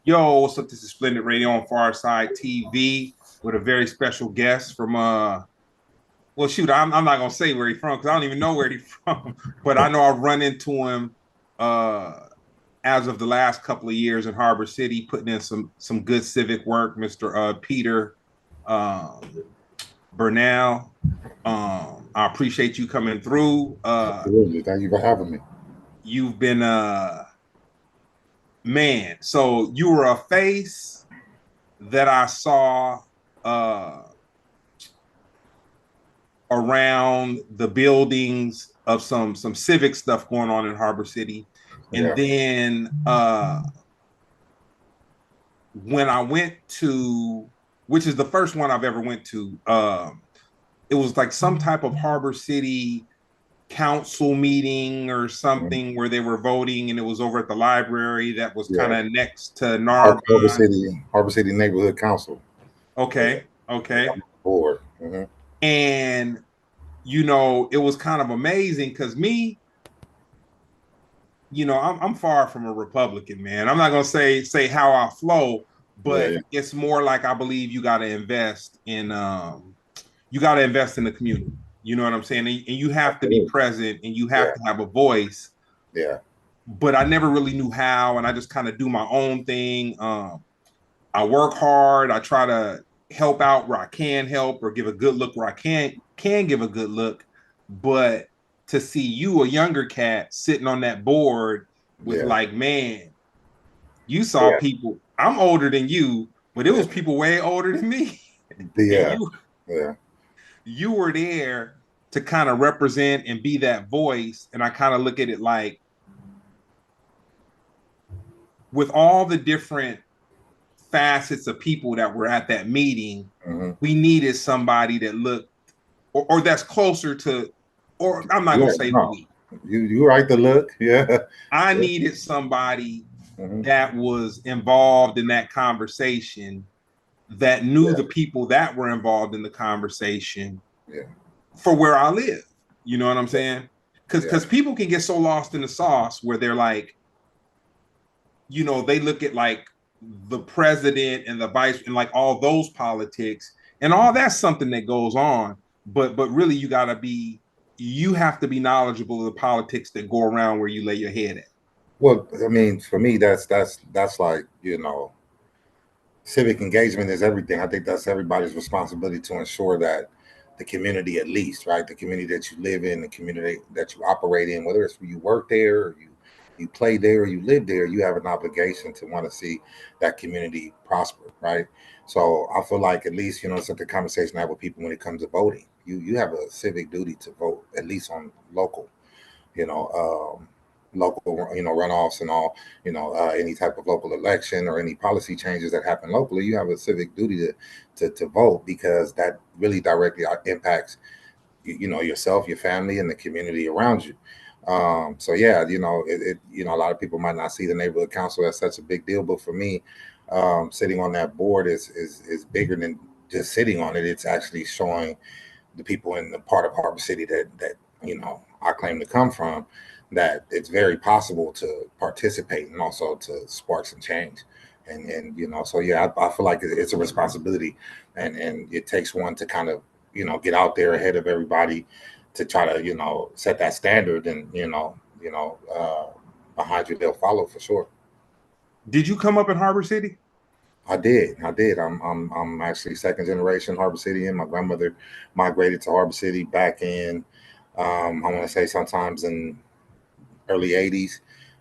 Yo, what's up? This is Splendid Radio on Farside TV with a very special guest from well shoot, I'm not gonna say where he's from because I don't even know where he's from, but I know I've run into him uh as of the last couple of years in Harbor City, putting in some good civic work, Mr. Peter um Bernal. I appreciate you coming through. Absolutely. Thank you for having me. You've been man, so you were a face that I saw uh around the buildings of some civic stuff going on in Harbor City. And Yeah. then when I went to, which is the first one I've ever went to, it was like some type of Harbor City council meeting or Mhm. something where they were voting, and it was over at the library that was kind Yeah. of next to Narbonne. Harbor City Neighborhood Council. Yeah. Okay, Yeah. okay. I'm on board. Hmm. And it was kind of amazing because I'm far from a Republican, man. I'm not gonna say how I flow, Yeah. but Yeah. it's more like I believe you got to invest in the community. You know what I'm saying? And you have to be Absolutely. present and you have Yeah. to have a voice. Yeah. But I never really knew how, and I just kind of do my own thing. I work hard. I try to help out where I can help, or give a good look where I can give a good look. But to see you, a younger cat, sitting on that board with Yeah. like, man, you saw Yeah. people. I'm older than you, but it Yeah. was people way older than me, and Yeah. you Yeah. you were there to kind of represent and be that voice. And I kind of look at it like, with all the different facets of people that were at that meeting, Hmm. we needed somebody that looked or that's closer to, or I'm not gonna Yeah. say No. we. You right to look. Yeah. I Yeah. needed somebody Hmm. that was involved in that conversation, that knew Yeah. the people that were involved in the conversation Yeah. for where I live. You know what I'm saying? Yeah. Because people can get so lost in the sauce where they're like, they look at like the president and the vice and like all those politics, and all that's something that goes on. But really, you have to be knowledgeable of the politics that go around where you lay your head at. Well, I mean, for me, that's like civic engagement is everything. I think that's everybody's responsibility to ensure that the community, at least, right, the community that you live in, the community that you operate in, whether it's you work there or you play there or you live there, you have an obligation to want to see that community prosper, right? So I feel like at least it's the conversation I have with people when it comes to voting. You have a civic duty to vote at least on local, you know, local, runoffs and all, any type of local election or any policy changes that happen locally. You have a civic duty to vote because that really directly impacts, yourself, your family, and the community around you. So yeah, a lot of people might not see the neighborhood council as such a big deal, but for me, sitting on that board is bigger than just sitting on it. It's actually showing the people in the part of Harbor City that I claim to come from, that it's very possible to participate and also to spark some change. And so yeah, I feel like it's a responsibility, and it takes one to kind of get out there ahead of everybody to try to set that standard, and behind you they'll follow for sure. Did you come up in Harbor City? I did. I'm actually second generation Harbor City, and my grandmother migrated to Harbor City back in, I want to say sometimes in early '80s.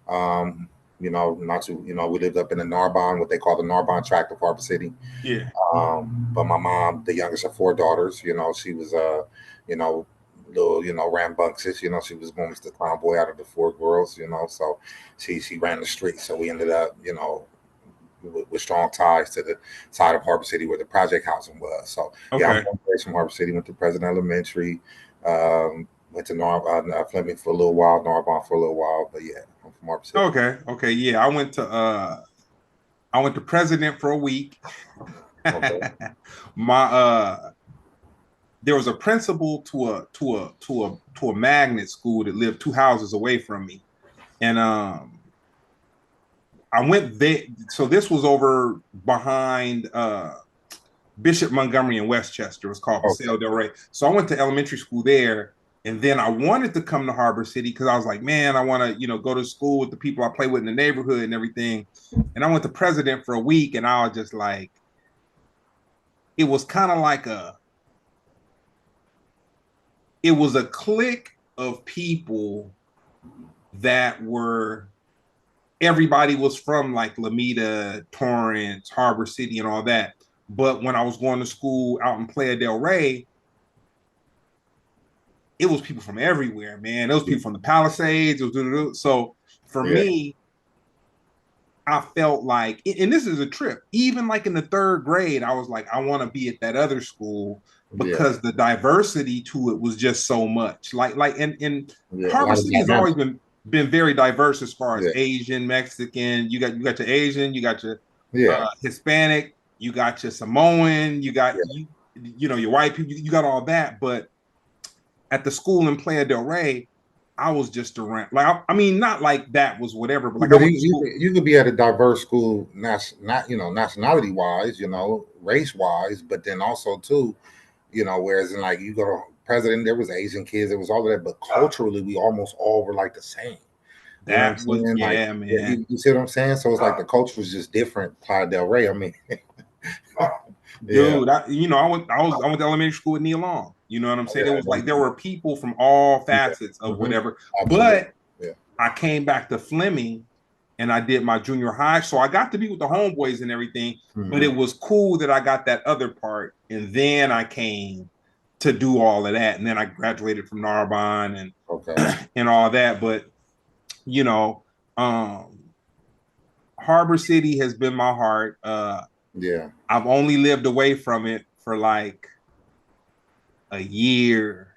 Um, not too, we lived up in the Narbonne, what they call the Narbonne tract of Harbor City. Yeah. But my mom, the youngest of four daughters, she was you know, little, rambunctious. She was born as the clown boy out of the four girls. So she ran the street. So we ended up, with strong ties to the side of Harbor City where the project housing was. So yeah, I'm Okay. born and raised from Harbor City. Went to President Elementary. Went to Fleming for a little while, Narbonne for a little while. But yeah, I'm from Harbor City. Okay. Okay. Yeah. I went to President for a week. Okay. My there was a principal to a magnet school that lived two houses away from me. And I went there. So this was over behind Bishop Montgomery in Westchester. It was called Okay. Paseo del Rey. So I went to elementary school there. And then I wanted to come to Harbor City because I was like, man, I want to, go to school with the people I play with in the neighborhood and everything. And I went to President for a week, and I was just like, it was kind of like it was a clique of people that were everybody was from like Lamita, Torrance, Harbor City, and all that. But when I was going to school out in Playa del Rey, it was people from everywhere, man. There was people from the Palisades. So for Yeah. me, I felt like, and this is a trip, even like in the third grade, I was like, I want to be at that other school Yeah. because the diversity to it was just so much. And Yeah. A Harbor lot of City has always dynamic. been very diverse as far as Yeah. Asian, Mexican. You got your Asian, you got your Yeah. Hispanic, you got your Samoan, you got Yeah. your white people, you got all that. But at the school in Playa del Rey, I was just around. Like I mean, not like that was whatever, but like I But went to school. you could be at a diverse school, not nationality wise, race wise, but then also too, whereas in like you go to president, there was Asian kids, there was all of that, but culturally we almost all were like the same. You know what I'm That was saying? Like, yeah, yeah, man. you see what I'm saying? So it's like the culture was just different. Playa del Rey. I mean, yeah, Dude, I went to elementary school with Neil Long. You know what I'm saying? It yeah, was like there were people from all yeah. facets of Hmm. whatever. Absolutely. But Yeah. I came back to Fleming and I did my junior high. So I got to be with the homeboys and everything, but Hmm. it was cool that I got that other part. And then I came to do all of that. And then I graduated from Narbonne Okay. and all that. But you know, um, Harbor City has been my heart. Yeah. I've only lived away from it for like a year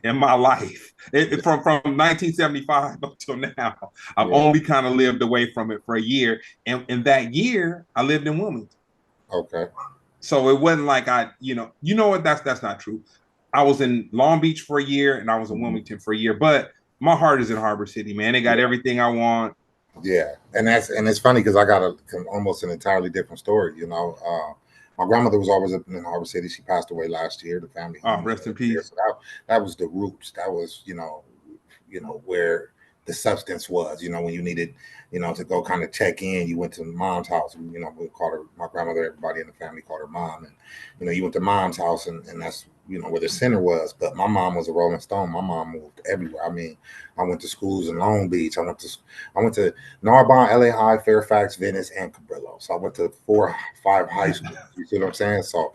in my life. Yeah. From 1975 up till now, I've Yeah. only kind of lived away from it for a year. And in that year, I lived in Wilmington. Okay. So it wasn't like you know what? That's not true. I was in Long Beach for a year and I was in Hmm. Wilmington for a year, but my heart is in Harbor City, man. They got Yeah. everything I want. Yeah, and it's funny because I got almost an entirely different story. My grandmother was always up in Harbor City. She passed away last year. The family Oh, home is rest in right there, peace. so that was the roots. That was where the substance was. When you needed to go kind of check in, you went to mom's house. We called her my grandmother. Everybody in the family called her mom, and you went to mom's house, and that's where the center was. But my mom was a Rolling Stone. My mom moved everywhere. I mean, I went to schools in Long Beach. I went to Narbonne, LA High, Fairfax, Venice, and Cabrillo. So I went to 5 high schools. You see what I'm saying? So,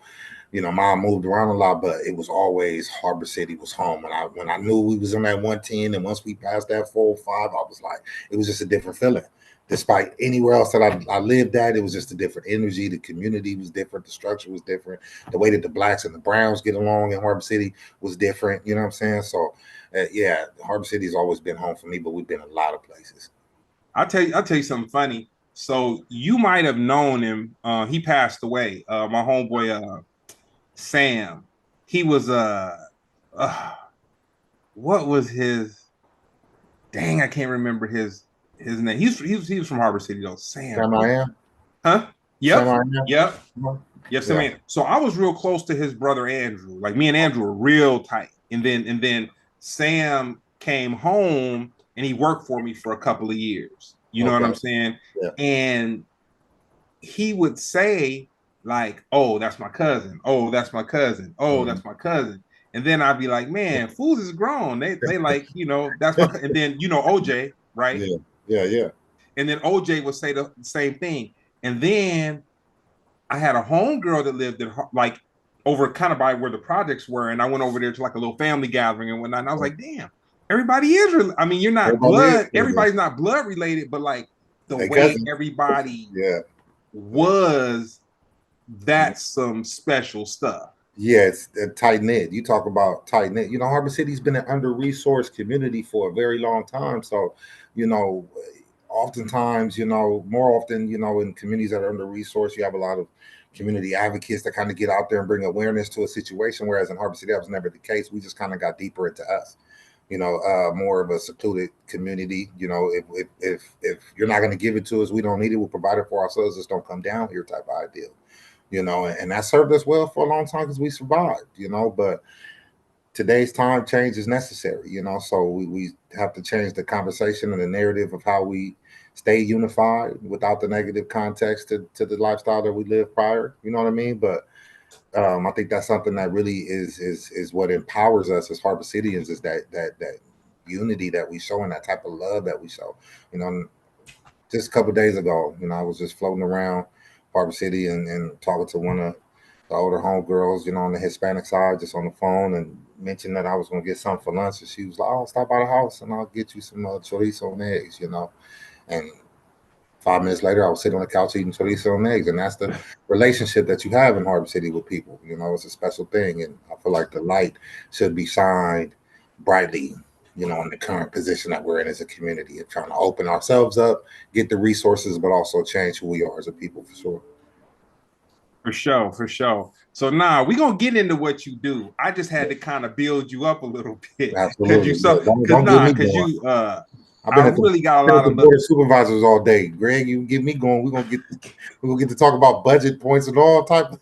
mom moved around a lot, but it was always Harbor City was home. When I knew we was on that 110, and once we passed that 405, I was like, it was just a different feeling. Despite anywhere else that I lived at, it was just a different energy. The community was different. The structure was different. The way that the blacks and the browns get along in Harbor City was different. You know what I'm saying? So, yeah, Harbor City has always been home for me, but we've been a lot of places. I'll tell you something funny. So you might have known him. He passed away. My homeboy Sam. He was uh what was his dang, I can't remember his name. He was from Harbor City though. Sam. Sam I am. Huh? Sam Yep. I am. Yep. Yep, Sam. Yeah. So I was real close to his brother Andrew. Like me and Andrew were real tight. And then Sam came home and he worked for me for a couple of years. You know what Okay. I'm saying? Yeah. And he would say like, "Oh, that's my cousin. Oh, that's my cousin. Oh, Mhm. that's my cousin." And then I'd be like, "Man, fools is grown. They like, that's my." And then OJ, right? Yeah. Yeah. Yeah. And then OJ would say the same thing. And then I had a homegirl that lived in like over kind of by where the projects were, and I went over there to like a little family gathering and whatnot. And I was like, "Damn, everybody is. I mean, you're not Everybody is. blood. Everybody's not blood related, but like the Hey, way cousin. everybody Yeah. was, that's some special stuff." Yeah, it's tight knit. You talk about tight knit. Harbor City's been an under resourced community for a very long time. So, you know, oftentimes, more often, in communities that are under resourced, you have a lot of community advocates that kind of get out there and bring awareness to a situation. Whereas in Harbor City, that was never the case. We just kind of got deeper into us. more of a secluded community. If you're not going to give it to us, we don't need it. We'll provide it for ourselves. Just don't come down here type of ideal. And that served us well for a long time because we survived. But today's time change is necessary. So we have to change the conversation and the narrative of how we stay unified without the negative context to the lifestyle that we lived prior. You know what I mean? But I think that's something that really is what empowers us as Harbor Cityans, is that unity that we show and that type of love that we show. Just a couple of days ago, I was just floating around Harbor City and talking to one of the older homegirls, on the Hispanic side, just on the phone, and mentioned that I was going to get something for lunch, and she was like, "Oh, stop by the house and I'll get you some chorizo and eggs," And 5 minutes later, I was sitting on the couch eating chorizo and eggs, and that's the relationship that you have in Harbor City with people. It's a special thing, and I feel like the light should be shined brightly, in the current position that we're in as a community, of trying to open ourselves up, get the resources, but also change who we are as a people, for sure. For sure, for sure. So now we're gonna get into what you do. I just had to kind of build you up a little bit because you Absolutely. so Don't get me because going. you I've I been at really got a lot the of board of supervisors all day. Greg, you get me going. We're gonna get to talk about budget points and all type of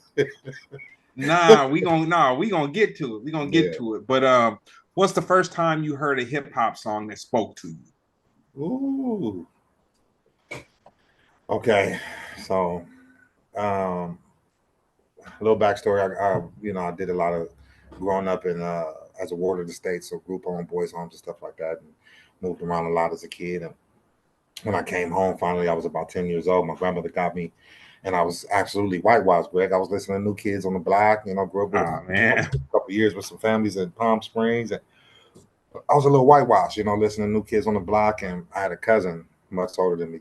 we gonna get to it. We're gonna get yeah. to it. But what's the first time you heard a hip hop song that spoke to you? Ooh. Okay. So um a little backstory. I did a lot of growing up in as a ward of the state, so group home, boys homes and stuff like that, and moved around a lot as a kid. And when I came home, finally, I was about 10 years old. My grandmother got me, and I was absolutely whitewashed, Greg. I was listening to New Kids on the Block. Grew up with Oh man. a couple of years with some families in Palm Springs, and I was a little whitewashed, listening to New Kids on the Block. And I had a cousin much older than me.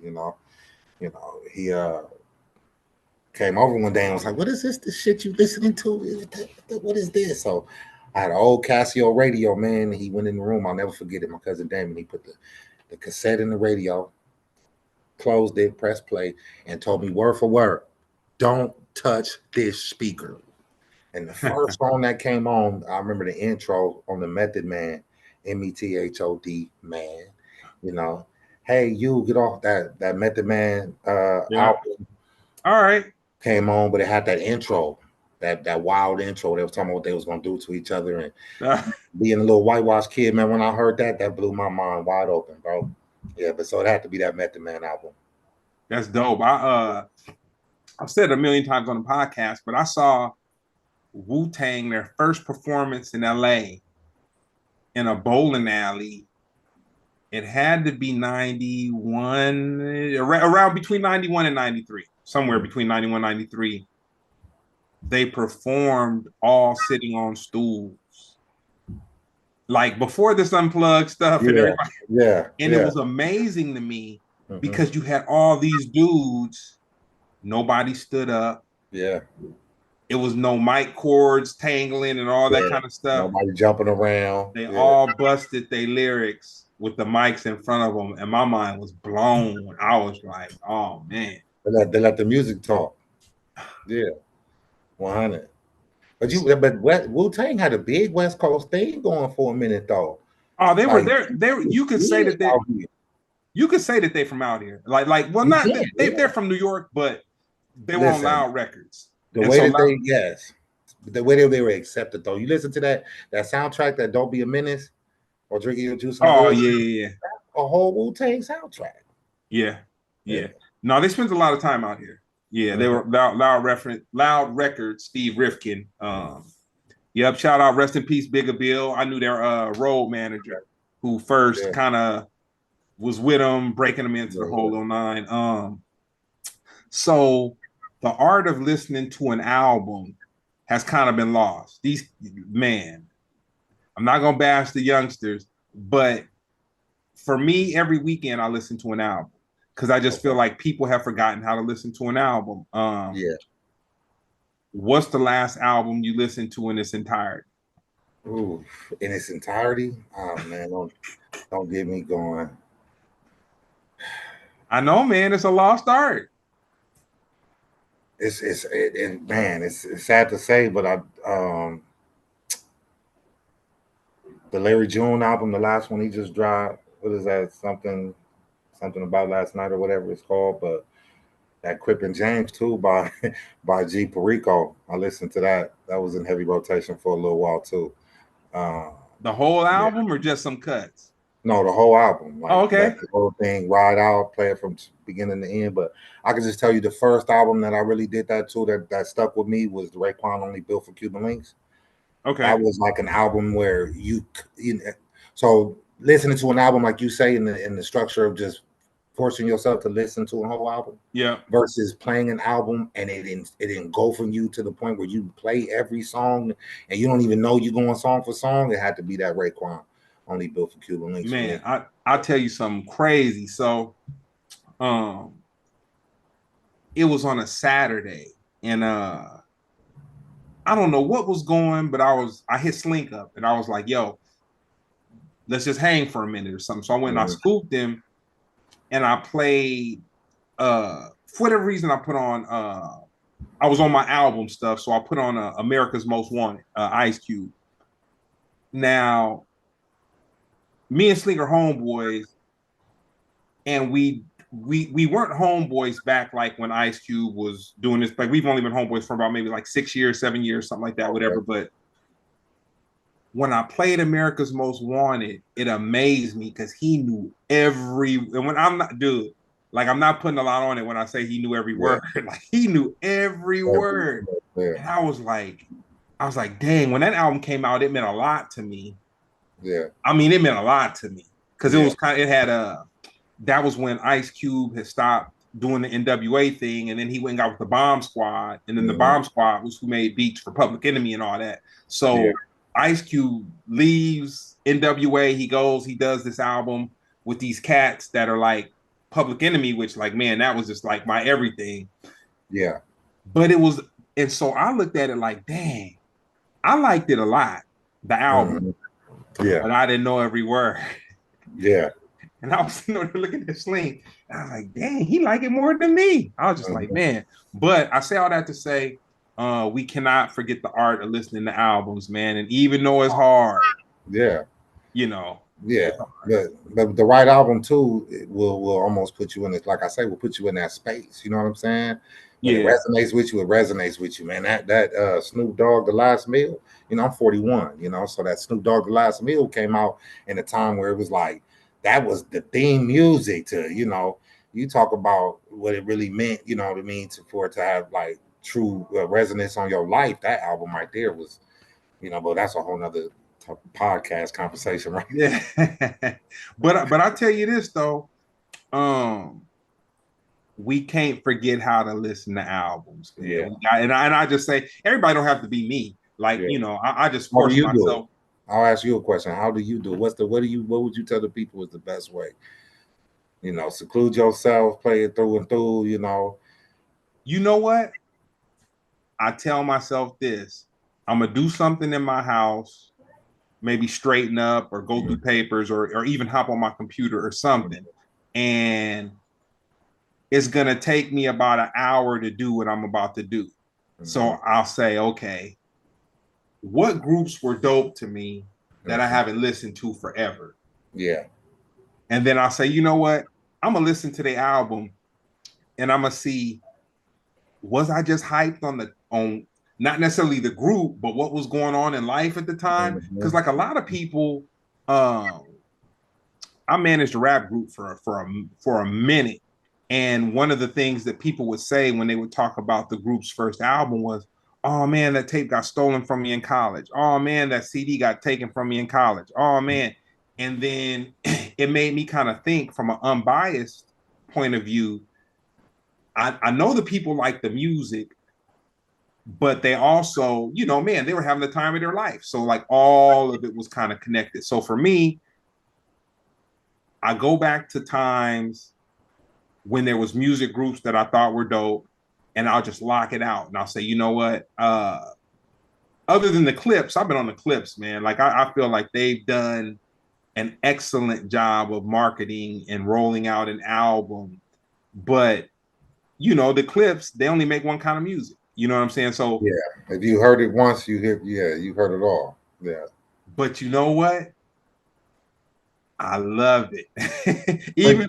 He came over one day and was like, "What is this? This shit you listening to? What is this?" So I had an old Casio radio, man. He went in the room. I'll never forget it. My cousin Damon. He put the cassette in the radio, closed it, pressed play, and told me word for word, "Don't touch this speaker." And the first song that came on, I remember the intro on the Method Man, METHOD man. You know, hey, you get off that Method Man Yeah. album All right. came on, but it had that intro, that wild intro. They was talking about what they was gonna do to each other, and being a little whitewashed kid, man. When I heard that blew my mind wide open, bro. Yeah, but so it had to be that Method Man album. That's dope. I've said it a million times on the podcast, but I saw Wu-Tang their first performance in LA in a bowling alley. It had to be 91, around between 91 and 93, somewhere between 91 and 93. They performed all sitting on stools, like before this unplugged stuff and Yeah, everybody. yeah, And it yeah. was amazing to me Mm-hmm. because you had all these dudes, nobody stood up. Yeah, It was no mic cords tangling and all that yeah. kind of stuff. Nobody jumping around. They Yeah, all busted their lyrics with the mics in front of them, and my mind was blown. I was like, "Oh man!" they let the music talk. Yeah, 100. But Wu Tang had a big West Coast thing going for a minute though. Oh, they were Like there. They were, you could say big that they out here. you could say that they from out here. Well, You not can, they're yeah. from New York, but they were on Listen, Loud Records, the and way so that Loud. the way they were accepted though. You listen to that soundtrack, that "Don't Be a Menace" or "Drinking Your Juice in the Oh Hood," yeah, a whole Wu Tang soundtrack. yeah, Yeah. yeah. No, they spent a lot of time out here. Yeah, they Mhm. were Loud Records. Steve Rifkin. Yep. Shout out, rest in peace, Bigger Bill. I knew their road manager who first Yeah. kind of was with them, breaking them into the whole Yeah. little nine. So the art of listening to an album has kind of been lost. Man, I'm not gonna bash the youngsters, but for me, every weekend I listen to an album because I just feel Okay. like people have forgotten how to listen to an album. Yeah. What's the last album you listened to in its entirety? Ooh, in its entirety. Oh man, don't get me going. I know, man, it's a lost art. Man, it's sad to say, but I The Larry June album, the last one he just dropped. What is that? Something about last night or whatever it's called. But that Crip and James too by by G Perico. I listened to that. That was in heavy rotation for a little while too. Uh, The whole yeah. album or just some cuts? No, the whole album. Oh, Like okay. let the whole thing ride out, play it from beginning to end. But I can just tell you the first album that I really did that to that stuck with me was the Raekwon Only Built for Cuban Links. Okay. That was like an album where you know, so listening to an album like you say in the structure of just forcing yourself to listen to a whole album Yeah. versus playing an album and it engulfing you to the point where you play every song and you don't even know you're going song for song. It had to be that Raekwon Only Built for Cuban Links for Man, me. I'll tell you something crazy. So um it was on a Saturday, and I don't know what was going, but I hit Slink up and I was like, yo, let's just hang for a minute or something. So I went and I Mhm. scooped him and I played for whatever reason I put on I was on my album stuff, so I put on America's Most Wanted, Ice Cube. Now, me and Slink are homeboys, and we weren't homeboys back like when Ice Cube was doing this. Like we've only been homeboys for about maybe like 6 years, 7 years, something like that, Okay. whatever. But when I played America's Most Wanted, it amazed me because he knew every. And when I'm not, dude, like I'm not putting a lot on it when I say he knew every Yeah. word. Like he knew every word, Yeah. and I was like, dang. When that album came out, it meant a lot to me. Yeah. I mean, it meant a lot to me because it Yeah. was kind of it had a that was when Ice Cube had stopped doing the NWA thing, and then he went and got with the Bomb Squad, and then the Mhm. Bomb Squad was who made beats for Public Enemy and all that. Yeah. So Ice Cube leaves NWA, he goes, he does this album with these cats that are like Public Enemy, which like man, that was just like my everything. Yeah. But it was, and so I looked at it like, dang, I liked it a lot, the album, Mhm. Yeah. but I didn't know every word. Yeah. And I was sitting there looking at this link. And I was like, dang, he like it more than me. I was just like, Mhm. man. But I say all that to say, we cannot forget the art of listening to albums, man. And even though it's hard, Yeah. you know, Yeah, it's hard. but the right album too will almost put you in it. Like I say, will put you in that space. You know what I'm saying? When it Yeah. resonates with you, it resonates with you, man. That Snoop Dogg, The Last Meal. You know, I'm 41. You know, so that Snoop Dogg, The Last Meal came out in a time where it was like that was the theme music to you talk about what it really meant. You know what I mean for it to have like true resonance on your life. That album right there was but that's a whole nother podcast conversation, right? Yeah. But I tell you this though, um, we can't forget how to listen to albums, man. Yeah, And I just say everybody don't have to be me. Like, yeah. I just How do force you do it? myself. I'll ask you a question. How do you do it? What would you tell the people is the best way? Seclude yourself, play it through and through, You know what? I tell myself this: I'm gonna do something in my house, maybe straighten up or go Mhm. through papers or even hop on my computer or something, and it's gonna take me about an hour to do what I'm about to do. So Mhm. I'll say, okay, what groups were dope to me that I Mhm. haven't listened to forever? Yeah. And then I'll say, you know what? I'm gonna listen to the album and I'm gonna see, was I just hyped on not necessarily the group, but what was going on in life at the time? Because Mhm. like a lot of people, um, I managed a rap group for a minute, and one of the things that people would say when they would talk about the group's first album was, "Oh man, that tape got stolen from me in college. Oh man, that CD got taken from me in college. Oh man," and then it made me kind of think from an unbiased point of view. I know the people like the music, but they also, man, they were having the time of their life. So like all of it was kind of connected. So for me, I go back to times when there was music groups that I thought were dope, and I'll just lock it out and I'll say, you know what? Other than the Clips, I've been on the Clips, man. Like I feel like they've done an excellent job of marketing and rolling out an album. But the Clips, they only make one kind of music. You know what I'm saying? So, Yeah. If you heard it once, you hear. Yeah, you heard it all. Yeah. but you know what? I loved it. But Even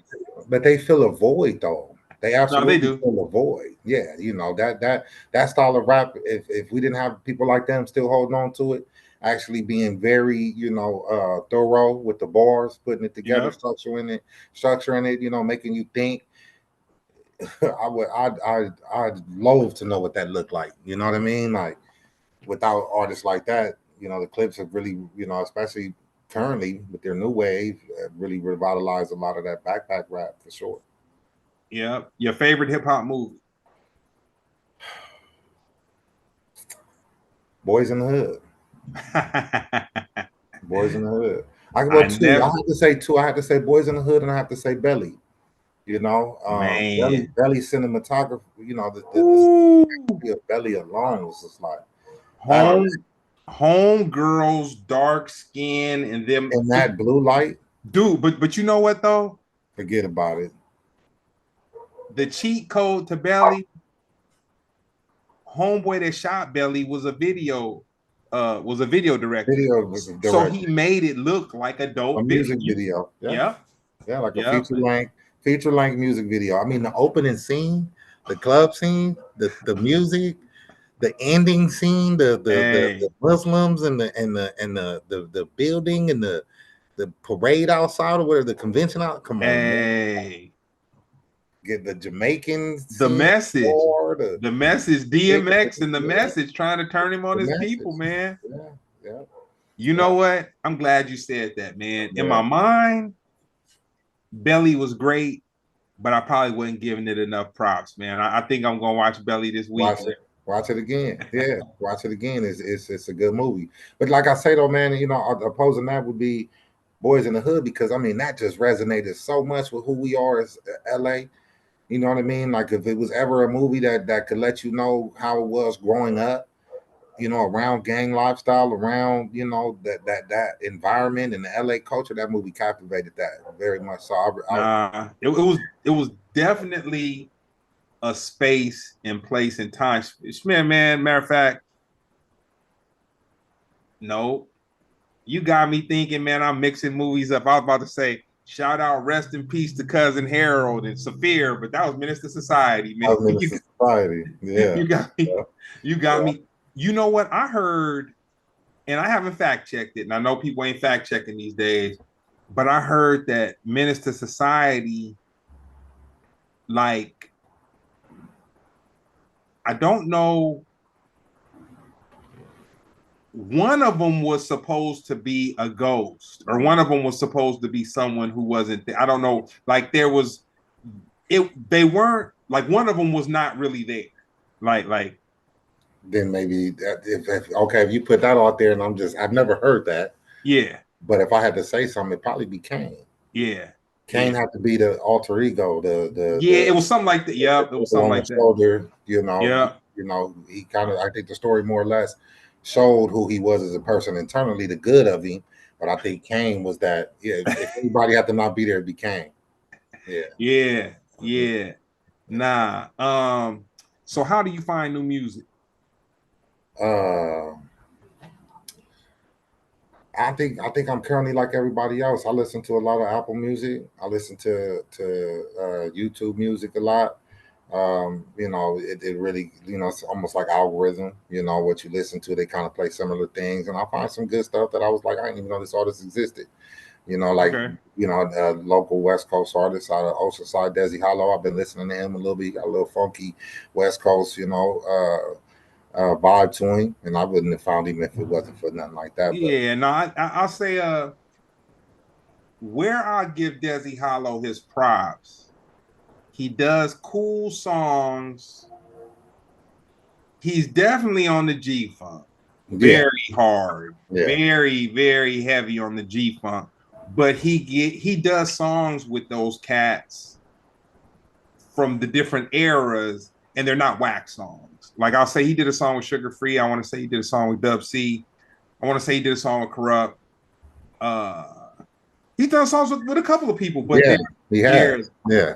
but they fill a void though. They no, they absolutely do. fill a void. Yeah, you know that style of rap. If we didn't have people like them still holding on to it, actually being very thorough with the bars, putting it together, Yeah. structuring it, making you think. I'd loathe to know what that looked like. You know what I mean? Like without artists like that, the clips have really, especially currently with their new wave, really revitalized a lot of that backpack rap for sure. Yeah. Your favorite hip hop movie? Boys in the Hood. I Boys in the Hood. Well, two. I never, have to say two. I have to say Boys in the Hood, and I have to say Belly. man. Belly cinematography. Ooh. The Belly alone was just like that. Home, home girls, dark skin, and them. In that blue light, Dude, but you know what though? forget about it. The cheat code to Belly, homeboy that shot Belly was a video director. Video So he director, made it look like a a dope music video. video. Yeah, Yep. yeah, like a Yep. feature length music video. I mean, the opening scene, the club scene, the music, the ending scene, the Hey, Muslims and the building and the parade outside or whatever, the convention out. Come on, man. hey. Get the Jamaican The scene, message. or the The message, yeah, DMX and the message trying to turn him on the his people, message. man. Yeah, yeah, You yeah, know what? I'm glad you said that, man. In yeah. my mind, Belly was great, but I probably wasn't giving it enough props, man. I think I'm gonna watch Belly this Watch weekend. it. Watch it again. Yeah, watch it again. It's a good movie. But like I say though, man, opposing that would be Boys in the Hood because I mean that just resonated so much with who we are as LA. You know what I mean? Like if it was ever a movie that could let you know how it was growing up, around gang lifestyle, around that environment and the LA culture, that movie captivated that very much. So Nah, it was definitely a space and place and time. Man, matter of fact, no, you got me thinking, man. I'm mixing movies up. I was about to say, shout out, rest in peace to cousin Harold and Saphir, but that was Minister Society, I man. was Minister Society. Yeah, You got me. yeah, You got yeah. me. You know what I heard, and I haven't fact checked it, and I know people ain't fact checking these days, but I heard that Minister Society, like, I don't know, one of them was supposed to be a ghost, or one of them was supposed to be someone who wasn't there. I don't know. Like there was it. They weren't like one of them was not really there. Like Then maybe if okay, if you put that out there, and I've never heard that, yeah, but if I had to say something, it'd probably be Kane. yeah, Kane yeah, had to be the alter ego, yeah. It was something like that. the Yep, it was people something on the like that. shoulder. Yeah, He kind of. I think the story more or less showed who he was as a person internally, the good of him. But I think Kane was that. Yeah, if anybody had to not be there, it'd be Kane. Yeah. yeah, Mhm. yeah. Nah. So how do you find new music? Uh, I think I'm currently like everybody else. I listen to a lot of Apple Music. I listen to YouTube Music a lot. It really, it's almost like algorithm. What you listen to, they kind of play similar things, and I find some good stuff that I was like, I didn't even know this artist existed. Like Okay. local West Coast artist out of Oceanside, Desi Hollow. I've been listening to him a little bit. He got a little funky West Coast, vibe to him, and I wouldn't have found him if it wasn't for nothing like that. But Yeah. No, I'll say where I give Desi Hollow his props. He does cool songs. He's definitely on the G Funk. yeah, Very hard. yeah, Very, very heavy on the G Funk. But he does songs with those cats from the different eras, and they're not whack songs. Like I'll say he did a song with Sugar Free. I want to say he did a song with Dub C. I want to say he did a song with Corrupt. Uh he's done songs with a couple of people, but yeah, he they're has, yeah,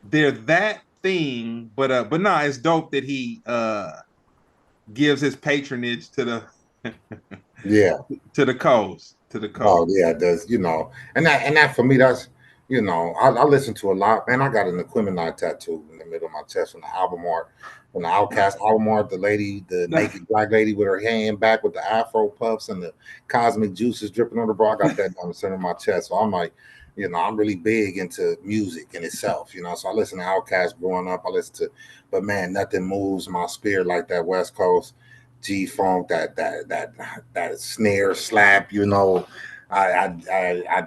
they're that thing. But nah, it's dope that he gives his patronage to the yeah, to the coast. to the Oh coast. yeah, it does. And that for me, that's I listen to a lot. Man, I got an Equimini tattoo in the middle of my chest from the album art, from the Outcast album art. The lady, the naked black lady with her hand back with the Afro puffs and the cosmic juices dripping on the bra. I got that down the center of my chest. So I'm like, I'm really big into music in itself. So I listen to Outkast growing up. I listen to, but man, nothing moves my spirit like that West Coast G funk, that snare slap. I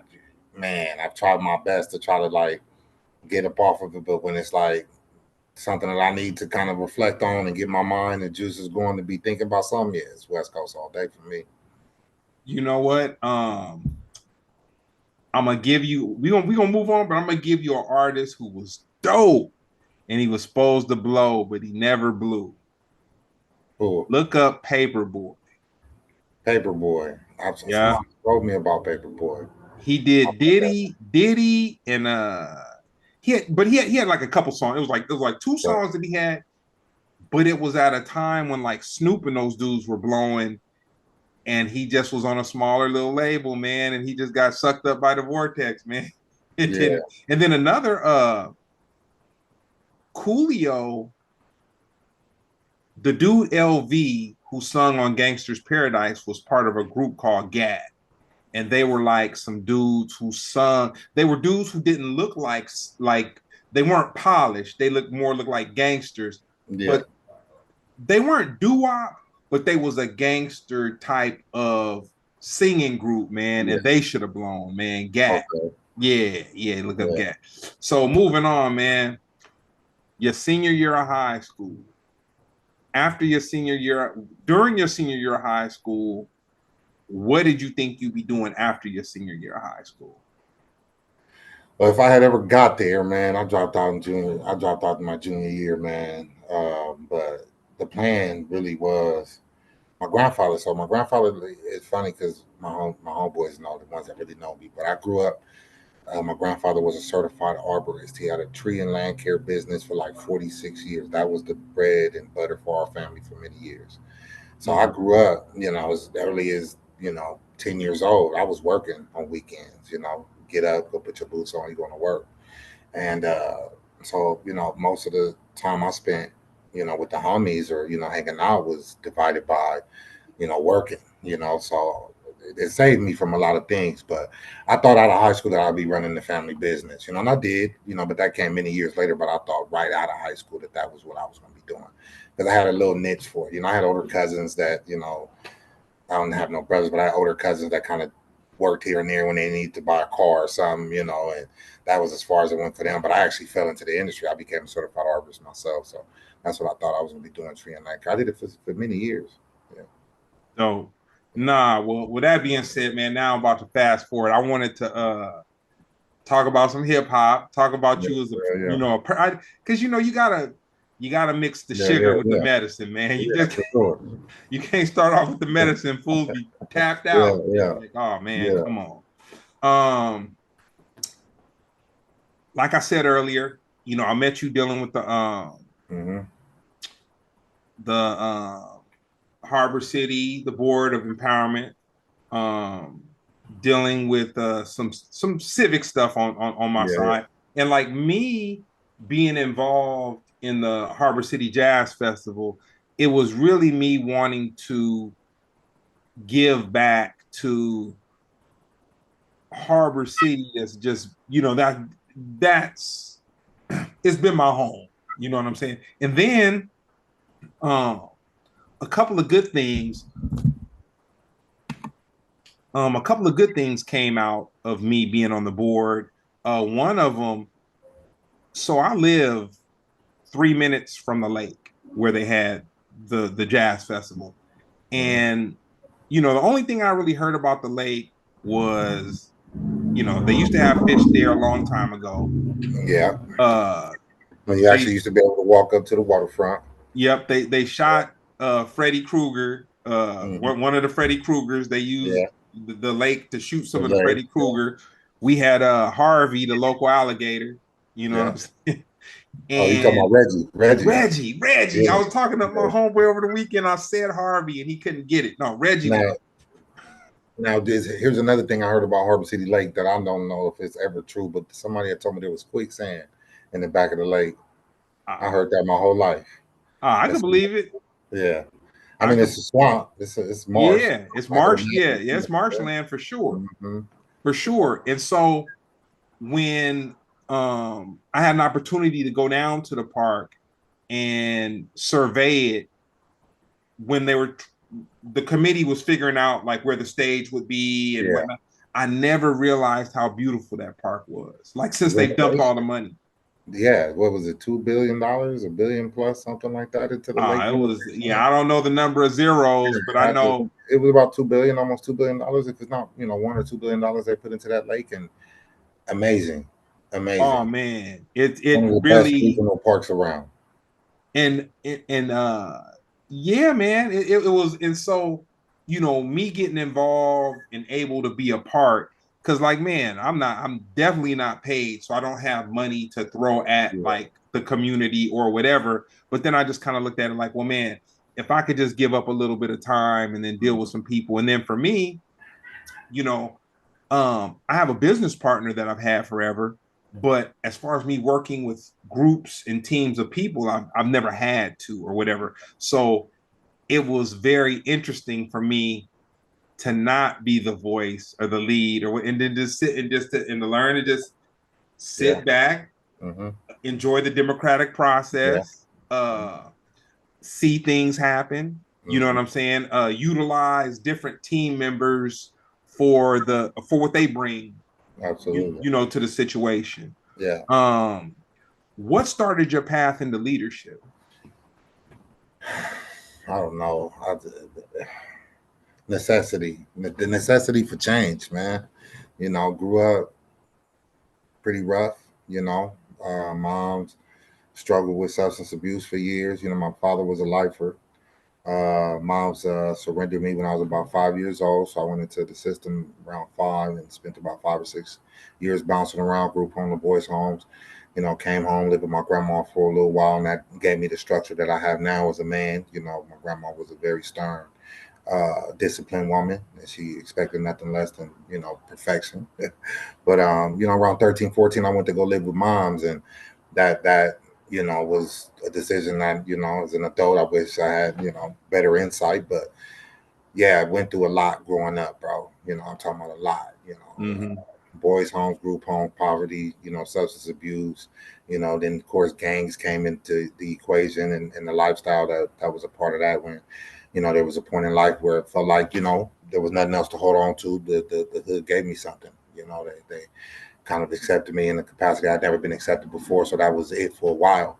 man, I've tried my best to try to like get up off of it, but when it's like something that I need to kind of reflect on and get my mind and juices going to be thinking about something, yeah, it's West Coast all day for me. You know what? I'm gonna give you. We gonna move on, but I'm gonna give you an artist who was dope and he was supposed to blow, but he never blew. Cool. Look up Paperboy. Paperboy. Yeah, Somebody told me about Paperboy. he did Diddy, and he had like a couple songs. It was like two But songs that he had, but it was at a time when like Snoop and those dudes were blowing, and he just was on a smaller little label, man, and he just got sucked up by the vortex, man. And yeah, then another Coolio, the dude LV who sung on Gangster's Paradise was part of a group called GAD. And they were like some dudes who sung. They were dudes who didn't look like they weren't polished. They looked like gangsters, yeah, but they weren't doo-wop, but they was a gangster type of singing group, man, yeah. and they should have blown, man. Gat. Okay. Yeah, yeah, look up Yeah. Gat. So moving on, man. Your senior year of high school. After your senior year, during your senior year of high school, what did you think you'd be doing after your senior year of high school? Well, if I had ever got there, man, I dropped out in junior. I dropped out in my junior year, man. But the plan really was my grandfather. So my grandfather, it's funny because my homeboys know the ones that really know me. But I grew up. My grandfather was a certified arborist. He had a tree and land care business for like 46 years. That was the bread and butter for our family for many years. So I grew up, as early as 10 years old. I was working on weekends. Get up, go put your boots on, you going to work. And so, most of the time I spent, with the homies or, hanging out was divided by, working, so it saved me from a lot of things. But I thought out of high school that I'd be running the family business, and I did, but that came many years later. But I thought right out of high school that was what I was going to be doing because I had a little niche for it. I had older cousins that, I don't have no brothers, but I had older cousins that kind of worked here and there when they needed to buy a car or something, and that was as far as it went for them. But I actually fell into the industry. I became a certified arborist myself. So that's what I thought I was going to be doing, tree and like I did it for many years. Yeah. So, nah. Well, with that being said, man, now I'm about to fast forward. I wanted to talk about some hip hop, talk about Yeah. you as a Yeah. because you gotta mix the Yeah. sugar Yeah. with the Yeah. medicine, man. You Yeah. just For sure. you can't start off with the medicine, fools be tapped Yeah. out. Yeah. Like, oh man, Yeah. come on. Um, like I said earlier, I met you dealing with Hmm. the Harbor City, the Board of Empowerment, um, dealing with some civic stuff on my Yeah. side, and like me being involved in the Harbor City Jazz Festival, it was really me wanting to give back to Harbor City. That's just that's it's been my home. You know what I'm saying? And then um, a couple of good things. A couple of good things came out of me being on the board. One of them, so I live 3 minutes from the lake where they had the jazz festival, Hmm. and the only thing I really heard about the lake was they used to have fish there a long time ago. Yeah. Uh, When you they actually used to be able to walk up to the waterfront. Yep, they shot Freddy Krueger. Hmm. One of the Freddy Kruegers. They used Yeah. the lake to shoot The some of the lake. Freddy Krueger. We had Harvey, the local alligator. You know what Yeah. I'm saying? Oh, you talking about And Reggie? Reggie. Reggie. I Yeah. was talking to my Yeah. homeboy over the weekend. I said Harvey, and he couldn't get it. No, Reggie the Now, goat. Now, here's another thing I heard about Harbor City Lake that I don't know if it's ever true, but somebody had told me there was quicksand in the back of the lake. I Uh, heard that my whole life. I could That's, believe it. yeah. I I mean, could. it's a swamp. It's marsh. Yeah, it's I could marsh. Yeah, imagine. yeah, it's marshland for sure, Mm-hmm. for sure. And so when I had an opportunity to go down to the park and survey it when they were the committee was figuring out like where the stage would be and Yeah. whatnot. I never realized how beautiful that park was. Like The since they dumped all renovation. the money. Yeah. What was it? $2 billion, a billion plus, something like that, into the lake It was renovation. yeah. I don't know the number of zeros, but I know. It was about 2 billion, almost $2 billion. If it's not, $1 or $2 billion they put into that lake, and amazing, Oh amazing. man, One it of the best really regional parks around. and yeah, man, it was. And so me getting involved and able to be a part, because like man, I'm definitely not paid, so I don't have money to throw at Yeah. like the community or whatever. But then I just kind of looked at it like, well, man, if I could just give up a little bit of time and then deal with some people. And then for me, you know I have a business partner that I've had forever, but as far as me working with groups and teams of people, I've never had to or whatever. So it was very interesting for me to not be the voice or the lead, and then just sit and to learn and just Yeah. sit back, Hmm. enjoy the democratic Yeah. process, see things happen. You know what Hmm. I'm saying? Utilize different team members for what they bring Absolutely. to the situation. Yeah. Um, what started your path into leadership? I don't know. Necessity, the necessity for change, man. Grew up pretty rough. Mom's struggled with substance abuse for years. My father was a lifer. Mom's surrendered me when I was about 5 years old, so I went into the system around five and spent about 5 or 6 years bouncing around group home to boys' homes. Came home, lived with my grandma for a little while, and that gave me the structure that I have now as a man. My grandma was a very stern, disciplined woman, and she expected nothing less than perfection. But around 13, 14, I went to go live with moms, and that was a decision that as an adult I wish I had better insight. But yeah, I went through a lot growing up, bro. I'm talking about a lot. Mm-hmm. Boys' homes, group home, poverty, substance abuse. Then of course gangs came into the equation, and the lifestyle that was a part of that. When there was a point in life where it felt like there was nothing else to hold on to. The hood gave me something. They kind of accepted me in a capacity I'd never been accepted before. So that was it for a while.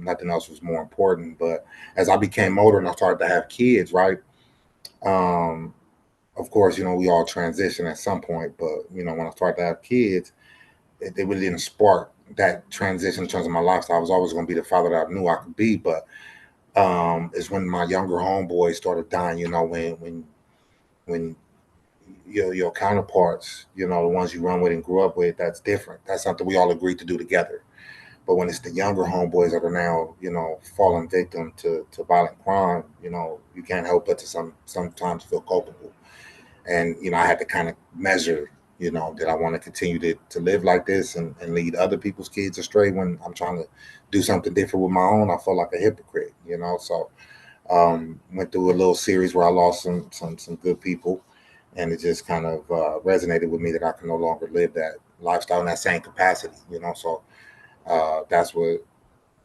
Nothing else was more important. But as I became older and I started to have kids, right? Um, of course, we all transition at some point. But when I started to have kids, it really didn't spark that transition in terms of my lifestyle. I was always going to be the father that I knew I could be. But it's when my younger homeboys started dying. When your counterparts, the ones you run with and grew up with, that's different. That's something we all agreed to do together. But when it's the younger homeboys that are now, falling victim to violent crime, you can't help but to sometimes feel culpable. And I had to kind of measure, that I want to continue to live like this and lead other people's kids astray when I'm trying to do something different with my own. I felt like a hypocrite, so went through a little series where I lost some good people, and it just kind of resonated with me that I can no longer live that lifestyle in that same capacity. So that's what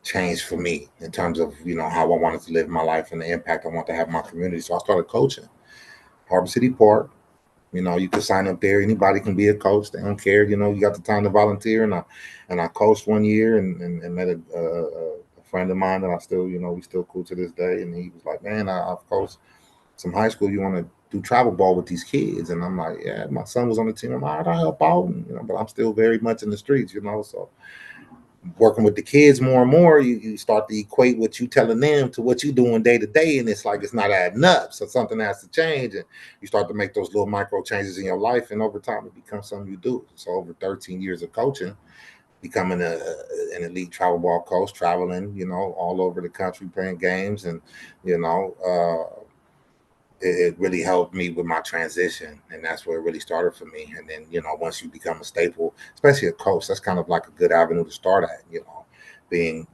changed for me in terms of how I wanted to live my life and the impact I want to have in my community. So I started coaching Harbor City Park. You can sign up there. Anybody can be a coach. They don't care. You got the time to volunteer. And I coached one year and met a friend of mine that I still, we still cool to this day. And he was like, man, I've coached some high school. You want to do travel ball with these kids? And I'm like, yeah, my son was on the team. I'm like, I'll help out. And, but I'm still very much in the streets, so working with the kids more and more, you start to equate what you telling them to what you doing day to day, and it's like it's not adding up. So something has to change, and you start to make those little micro changes in your life, and over time it becomes something you do. So over 13 years of coaching, becoming an elite travel ball coach, traveling, all over the country playing games, and you know, uh, it really helped me with my transition, and that's where it really started for me. And then, once you become a staple, especially a coach, that's kind of like a good avenue to start at. Being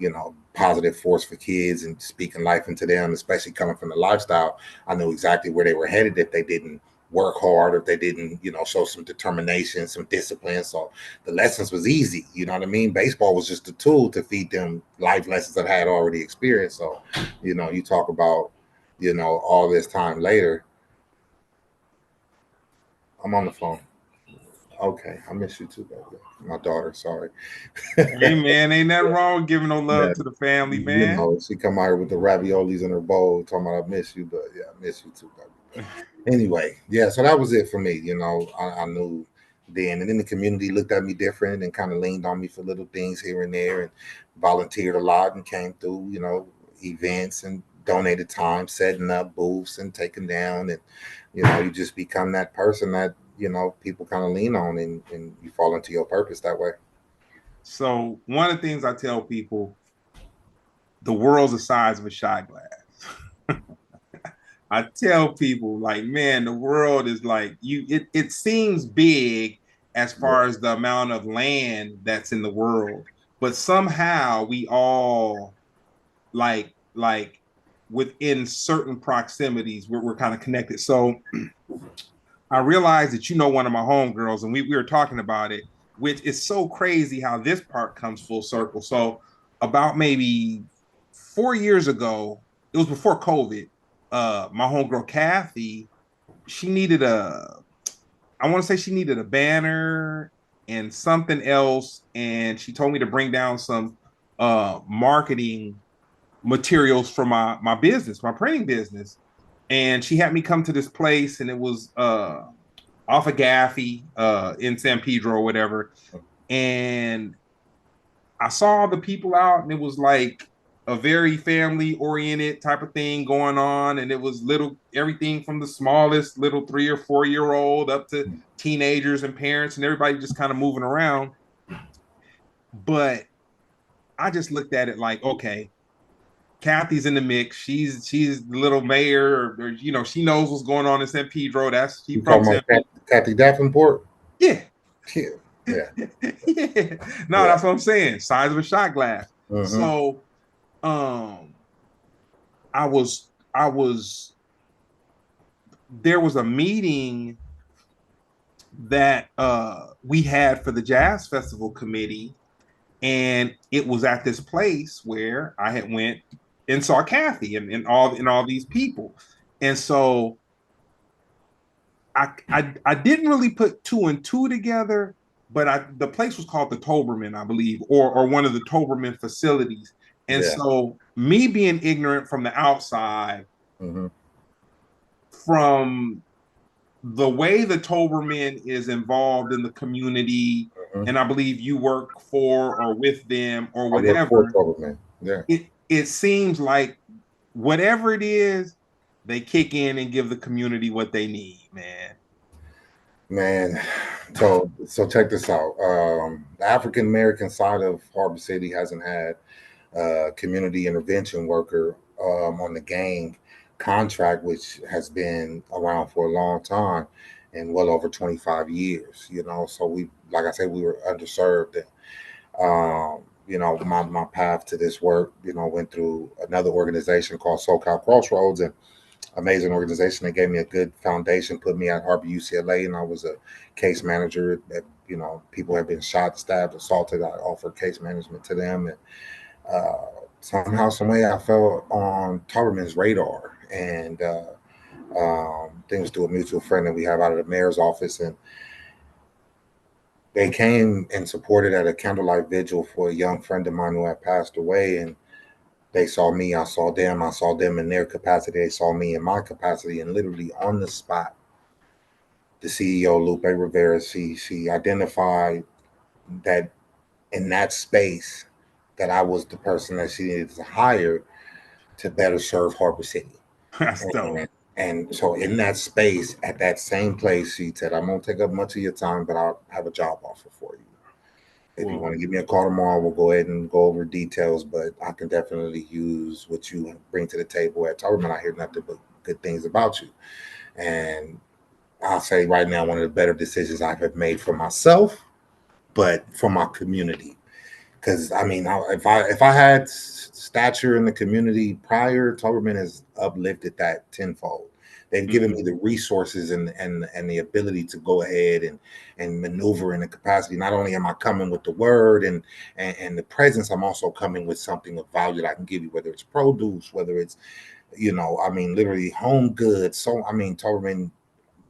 positive force for kids and speaking life into them, especially coming from the lifestyle. I knew exactly where they were headed if they didn't work hard, if they didn't show some determination, some discipline. So the lessons was easy. You know what I mean? Baseball was just a tool to feed them life lessons that I had already experienced. So you talk about all this time later. I'm on the phone. Okay, I miss you too, baby. My daughter, sorry. Hey man, ain't nothing wrong with giving no Yeah, love to the family, man. she come out here with the raviolis in her bowl, talking about I miss you, but yeah, I miss you too, baby. But anyway, yeah, so that was it for me. I knew then, and then the community looked at me different and kind of leaned on me for little things here and there, and volunteered a lot and came through, events and donated time, setting up booths and taking down, and you just become that person that people kind of lean on, and you fall into your purpose that way. So one of the things I tell people, the world's the size of a shot glass. I tell people, like, man, the world is like it seems big as Yeah, far as the amount of land that's in the world, but somehow we all like within certain proximities we're kind of connected. So I realized that one of my homegirls, and we were talking about it, which is so crazy how this part comes full circle. So about maybe 4 years ago, it was before COVID. My homegirl Kathy, she needed I want to say she needed a banner and something else, and she told me to bring down some marketing materials for my business, my printing business. And she had me come to this place, and it was off of Gaffey in San Pedro or whatever. And I saw the people out, and it was like a very family oriented type of thing going on. And it was little everything from the smallest little 3 or 4 year old up to teenagers and parents, and everybody just kind of moving around. But I just looked at it like, okay, Kathy's in the mix. She's the little mayor, or she knows what's going on in San Pedro. That's she you from talking San about Pedro. Kathy Davenport? Yeah. Yeah, yeah, Yeah. No, yeah. that's what I'm saying. Size of a shot glass. Mm-hmm. So um I was there was a meeting that we had for the jazz festival committee, and it was at this place where I had went and saw Kathy and all these people. And so I didn't really put two and two together, but the place was called the Toberman, I believe, or one of the Toberman facilities. And Yeah. so me being ignorant from the outside, Mm-hmm. from the way the Toberman is involved in the community, Mm-hmm. and I believe you work for or with them or I work for whatever, Toberman. Yeah. it seems like whatever it is, they kick in and give the community what they need, man. Man, so check this out. The African American side of Harbor City hasn't had community intervention worker on the gang contract, which has been around for a long time and well over 25 years. So we, like I said, we were underserved. And, my path to this work, went through another organization called SoCal Crossroads, and amazing organization. They gave me a good foundation, put me at Harbor UCLA, and I was a case manager. That people had been shot, stabbed, assaulted. I offered case management to them, and somehow, some way, I fell on Toberman's radar, and things to a mutual friend that we have out of the mayor's office, and they came and supported at a candlelight vigil for a young friend of mine who had passed away, and they saw me, I saw them in their capacity, they saw me in my capacity, and literally on the spot, the CEO Lupe Rivera, she identified that in that space that I was the person that she needed to hire to better serve Harbor City. That's dope. And so in that space, at that same place, she said, "I'm gonna take up much of your time, but I'll have a job offer for you." If you want Well, to give me a call tomorrow, we'll go ahead and go over details. But I can definitely use what you bring to the table at Torment. I hear nothing but good things about you, and I'll say right now, one of the better decisions I have made for myself, but for my community. Because I mean, if I had stature in the community prior, Toberman has uplifted that tenfold. They've given me mhm. the resources and the ability to go ahead and maneuver in the capacity. Not only am I coming with the word and the presence, I'm also coming with something of value that I can give you, whether it's produce, whether it's I mean, literally home goods. So I mean, Toberman,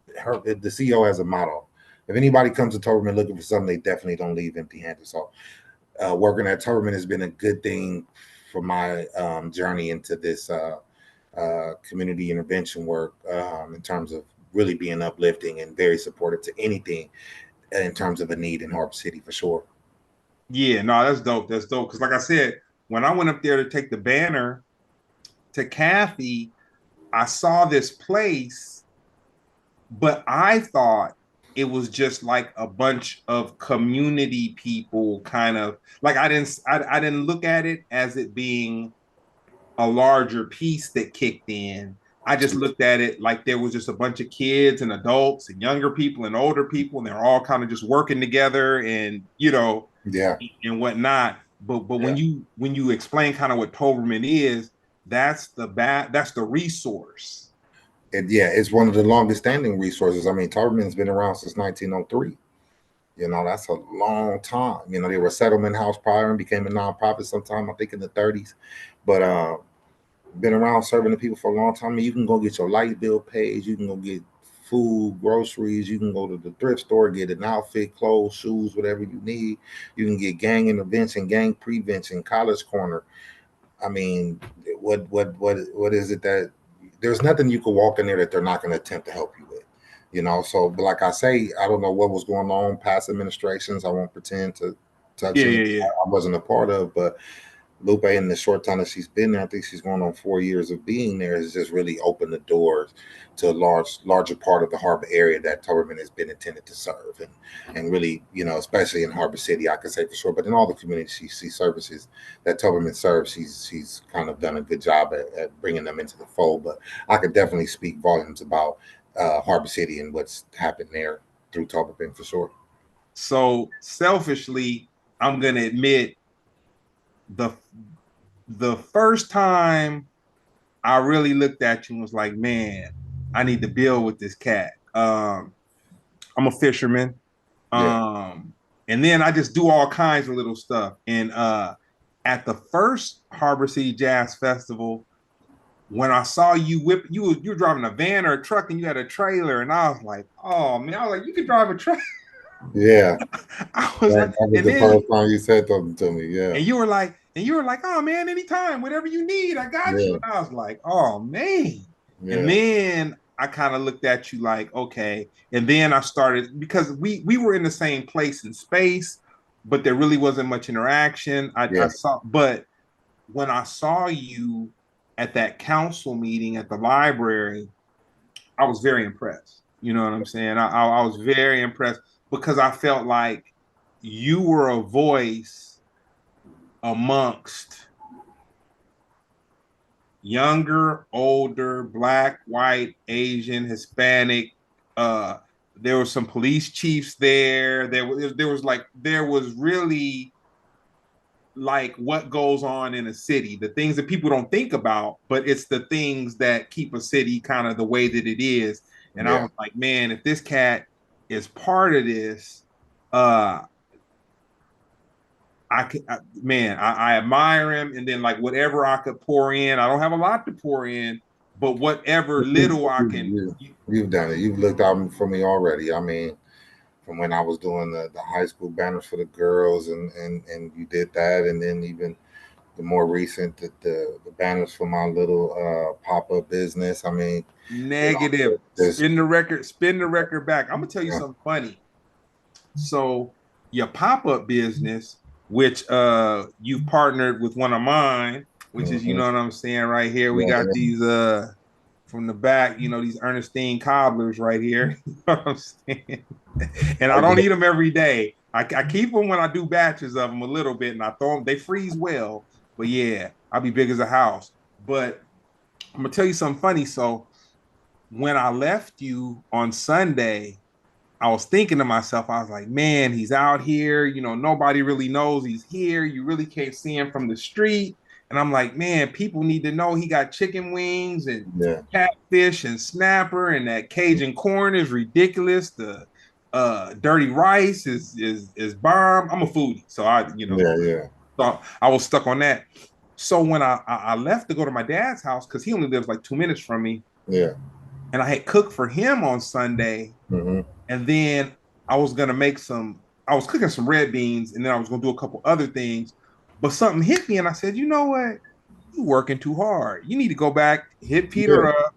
the CEO has a motto. If anybody comes to Toberman looking for something, they definitely don't leave empty-handed. So working at Turbine has been a good thing for my journey into this community intervention work in terms of really being uplifting and very supportive to anything in terms of a need in Harbor City for sure. Yeah, no, that's dope. That's dope. Because like I said, when I went up there to take the banner to Kathy, I saw this place, but I thought it was just like a bunch of community people kind of like I didn't look at it as it being a larger piece that kicked in. I just looked at it like there was just a bunch of kids and adults and younger people and older people, and they're all kind of just working together and Yeah, and whatnot. But yeah. when you explain kind of what Toberman is, that's the resource. And yeah, it's one of the longest standing resources. I mean, Turbin's been around since 1903. That's a long time. They were a settlement house prior and became a nonprofit sometime, I think in the 30s. But been around serving the people for a long time. And you can go get your light bill paid. You can go get food, groceries. You can go to the thrift store, get an outfit, clothes, shoes, whatever you need. You can get gang intervention, gang prevention, college corner. I mean, what is it that there's nothing you could walk in there that they're not going to attempt to help you with. So but like I say, I don't know what was going on past administrations. I won't pretend to touch Yeah, anything yeah, yeah. I wasn't a part of, but Lupe, in the short time that she's been there, I think she's going on 4 years of being there, has just really opened the doors to a larger part of the harbor area that Tuberman has been intended to serve, and really, especially in Harbor City, I can say for sure. But in all the communities she services that Tuberman serves, she's kind of done a good job at bringing them into the fold. But I could definitely speak volumes about Harbor City and what's happened there through Tuberman for sure. So selfishly, I'm gonna admit the the first time I really looked at you and was like, man, I need to build with this cat. I'm a fisherman. Yeah, And then I just do all kinds of little stuff. And at the first Harbor City Jazz Festival, when I saw you whip, you were driving a van or a truck and you had a trailer, and I was like, oh man, I was like, you can drive a truck. yeah. I was like, That was and the then first time you said something to me. Yeah, and you were like, oh man, anytime, whatever you need, I got you. yeah, And I was like, oh man. And yeah, then I kind of looked at you like, okay. And then I started because we were in the same place in space, but there really wasn't much interaction. I yeah, saw, but when I saw you at that council meeting at the library, I was very impressed. You know what I'm saying? I was very impressed because I felt like you were a voice amongst younger, older, black, white, Asian, Hispanic. Uh, there were some police chiefs there. There was really like what goes on in a city, the things that people don't think about, but it's the things that keep a city kind of the way that it is. And I yeah. was like, man, if this cat is part of this, uh, man, I admire him. And then like whatever I could pour in, I don't have a lot to pour in, but whatever little I can. You've done it. You've looked out for me already. I mean, from when I was doing the high school banners for the girls, and you did that, and then even the more recent the banners for my little pop up business. I mean, Negative. there's Spin the record back. I'm gonna tell you yeah, something funny. So your pop-up business, which you've partnered with one of mine, which is, you mhm, know what I'm saying, right here. We yeah, got yeah, these from the back, these Ernestine cobblers right here. You know what I'm saying? And I Oh, don't yeah. eat them every day. I keep them when I do batches of them a little bit, and I throw them. They freeze well, but yeah, I'll be big as a house. But I'm gonna tell you something funny. So when I left you on Sunday, I was thinking to myself, I was like, man, he's out here. Nobody really knows he's here. You really can't see him from the street. And I'm like, man, people need to know he got chicken wings and Yeah. catfish and snapper, and that Cajun corn is ridiculous. The dirty rice is bomb. I'm a foodie, so Yeah. Yeah. so I was stuck on that. So when I left to go to my dad's house, because he only lives like 2 minutes from me, Yeah. and I had cooked for him on Sunday, Mm-hmm. and then I was gonna I was cooking some red beans, and then I was gonna do a couple other things. But something hit me, and I said, you know what? You working too hard. You need to go back, hit Yeah. Peter up,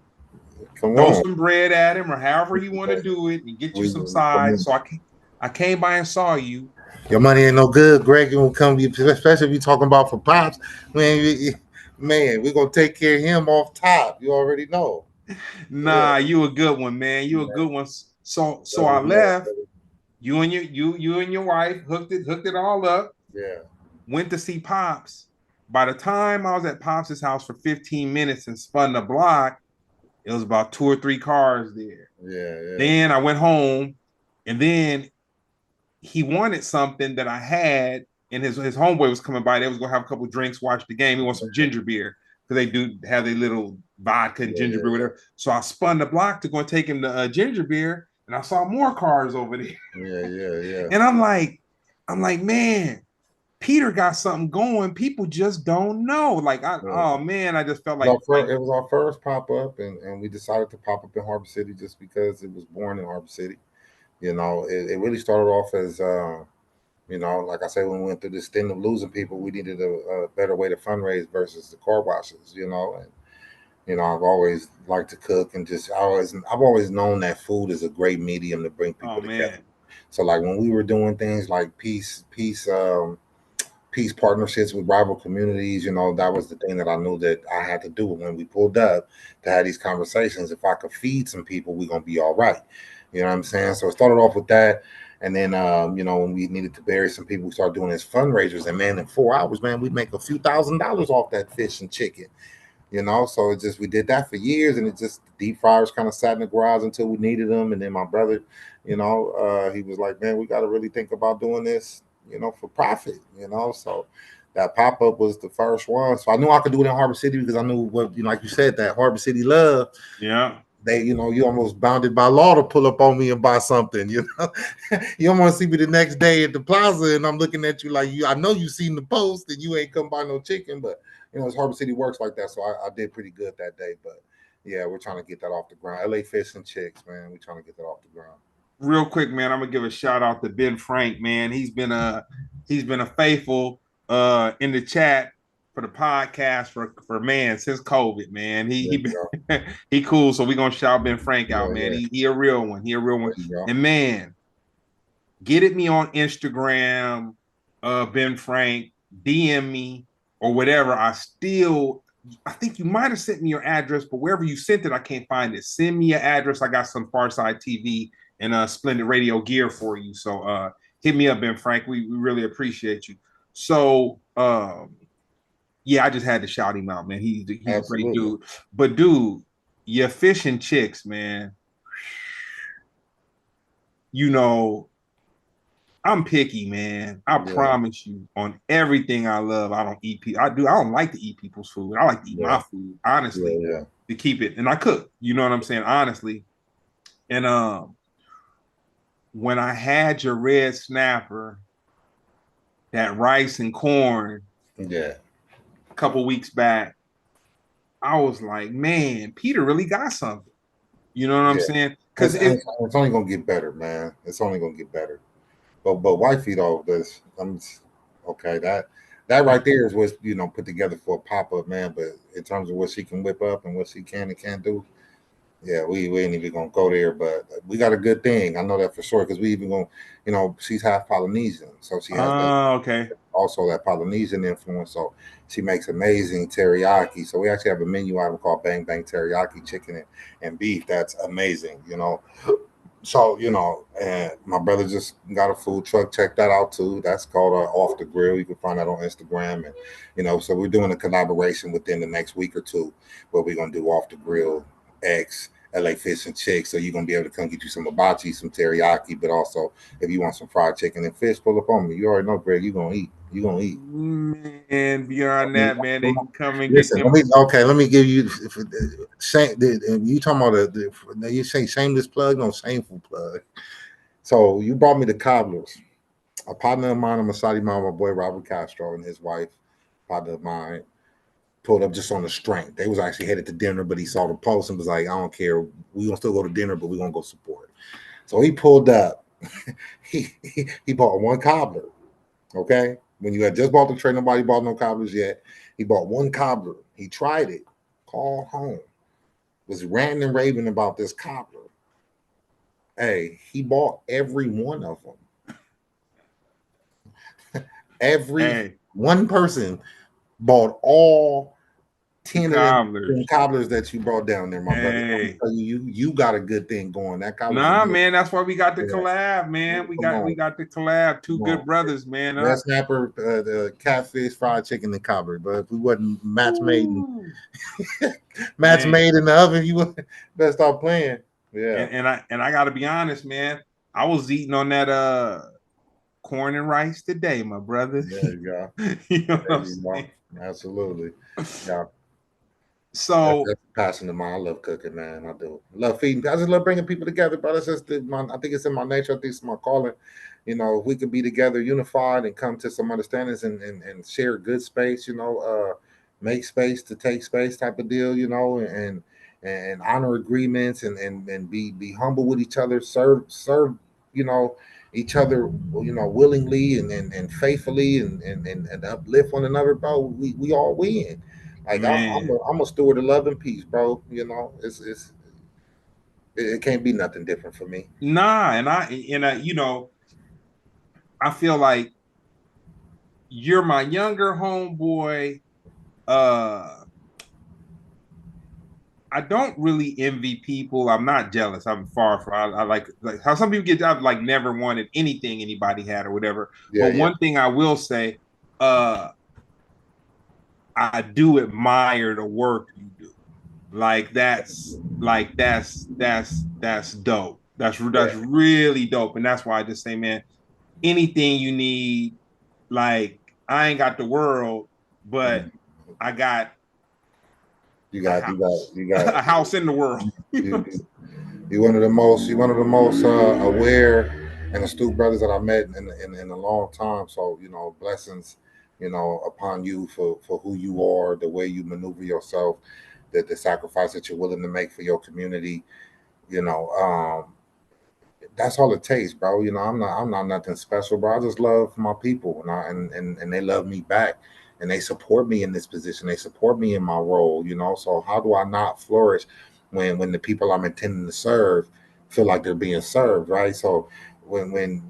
Come throw on. some bread at him, or however you want to do it, and get you some Come sides. on. So I came by and saw you. Your money ain't no good, Greg. It will come, especially if you talking about for pops. Man, we're gonna take care of him off top. You already know. Yeah. Nah, you a good one, man. You a good one. So Let I us know. left. You and your wife hooked it all up. Yeah. Went to see Pops. By the time I was at Pops' house for 15 minutes and spun the block, it was about two or three cars there. Yeah. Yeah. Then I went home, and then he wanted something that I had, and his homeboy was coming by. They was gonna have a couple drinks, watch the game. He wants some ginger beer because they do have their little vodka and Yeah. ginger Yeah. beer, whatever. So I spun the block to go and take him to ginger beer, and I saw more cars over there. Yeah. Yeah. Yeah. And I'm like, man, Peter got something going. People just don't know. Like, Yeah. oh man, I just felt like It was our first pop up, and we decided to pop up in Harbor City just because it was born in Harbor City. It really started off as like I said, when we went through this thing of losing people, we needed a better way to fundraise versus the car washes. And I've always liked to cook, and I've always known that food is a great medium to bring oh people together. man, So like when we were doing things like peace partnerships with rival communities, that was the thing that I knew that I had to do when we pulled up to have these conversations. If I could feed some people, we're gonna be all right. You know what I'm saying? So it started off with that. And then, when we needed to bury some people, we started doing these fundraisers. And man, in 4 hours, man, we'd make a few $1,000s off that fish and chicken. So we did that for years, and it just the deep fryers kind of sat in the garage until we needed them. And then my brother, he was like, man, we got to really think about doing this, for profit. So that pop up was the first one. So I knew I could do it in Harbor City because I knew what, like you said, that Harbor City love. yeah. They, you almost bounded by law to pull up on me and buy something. You almost see me the next day at the plaza, and I'm looking at you like I know you seen the post, and you ain't come buy no chicken, but it's Harbor City works like that, so I did pretty good that day. But yeah, we're trying to get that off the ground. LA Fish and Chicks, man, we're trying to get that off the ground. Real quick, man, I'm gonna give a shout out to Ben Frank, man. He's been a faithful in the chat for the podcast for man since COVID, man. There He you go. he cool. So we're gonna shout Ben Frank out, Yeah, man. yeah. He a real one. He a real one. There you go. And man, get at me on Instagram, Ben Frank, DM me or whatever. I think you might have sent me your address, but wherever you sent it, I can't find it. Send me your address. I got some Farside TV and Splendid Radio gear for you. So hit me up, Ben Frank. We really appreciate you. So yeah, I just had to shout him out, man. He's a great Absolutely. dude. But dude, your fish and chicks, man. You know, I'm picky, man. I Yeah, promise you. On everything I love, I don't eat people. I do. I don't like to eat people's food. I like to eat yeah, my food, honestly, yeah, to keep it. And I cook. You know what I'm saying? Honestly. And when I had your red snapper, that rice and corn, yeah, a couple weeks back, I was like, man, Peter really got something. You know what I'm yeah. saying? Because It's only gonna get better, man. It's only gonna get better. But wifey though, this I'm okay. That right there is what's put together for a pop up, man. But in terms of what she can whip up and what she can and can't do, Yeah, we ain't even gonna go there, but we got a good thing. I know that for sure because we even gonna, she's half Polynesian, so she has that Oh, okay. also that Polynesian influence. So she makes amazing teriyaki. So we actually have a menu item called Bang Bang Teriyaki Chicken and beef. That's amazing. So and my brother just got a food truck. Check that out too. That's called Off the Grill. You can find that on Instagram, and so we're doing a collaboration within the next week or two, where we're gonna do Off the Grill X LA Fish and Chick. So you're gonna be able to come get you some hibachi, some teriyaki, but also if you want some fried chicken and fish, pull up on me. You already know, Greg. You gonna eat. You gonna eat. Man, beyond that, man, they can come and get Listen, them. let me give you shame. You talking about you say shameless plug, no shameful plug. So you brought me the cobblers. A partner of mine, a Masadi Mama, my boy Robert Castro and his wife, partner of mine, pulled up just on the strength. They was actually headed to dinner, but he saw the post and was like, I don't care. We gonna still go to dinner, but we gonna go support. So he pulled up. he bought one cobbler. Okay. When you had just bought the tray, nobody bought no cobblers yet. He bought one cobbler. He tried it, called home, was ranting and raving about this cobbler. Hey, he bought every one of them. Every Hey, one person bought all the 10 of them cobblers. cobblers that you brought down there, my brother. I'm Hey. telling you, you got a good thing going. That cobbler's Nah, amazing. man, that's why we got the Yeah. collab, man. We Come got on. we got the collab. Two Come on. good brothers, man. Red snapper, the catfish, fried chicken, and cobbler. But if we wasn't Ooh, match man. made in the oven, you would better start playing. Yeah. And I gotta be honest, man. I was eating on that corn and rice today, my brother. There you go. You know what There I'm you go. saying? Absolutely. Yeah. So That's a passion of mine. I love cooking, man. I do. I love feeding. I just love bringing people together, bro. That's just I think it's in my nature. I think it's my calling. If we could be together, unified, and come to some understandings and share good space, make space to take space type of deal, and honor agreements and be humble with each other, serve, you know, each other, willingly and faithfully and uplift one another, bro. We all win. Like man, I'm a steward of love and peace, bro. It can't be nothing different for me. nah, I feel like you're my younger homeboy. Uh I don't really envy people. I'm not jealous. I'm far from. I like how some people get. I've like never wanted anything anybody had or whatever. Yeah, But yeah, one thing I will say, uh, I do admire the work you do. That's dope. That's yeah. really dope, and that's why I just say, man, anything you need, like I ain't got the world, but Mm. I got You a got, you got, house, you got. a house in the world. You, you one of the most aware and astute brothers that I met in a long time. So blessings, upon you for who you are, the way you maneuver yourself, the sacrifice that you're willing to make for your community. You know, that's all it takes, bro. I'm not nothing special, bro. I just love my people, and they love me back, and they support me in this position. They support me in my role, So how do I not flourish when the people I'm intending to serve feel like they're being served, right? So when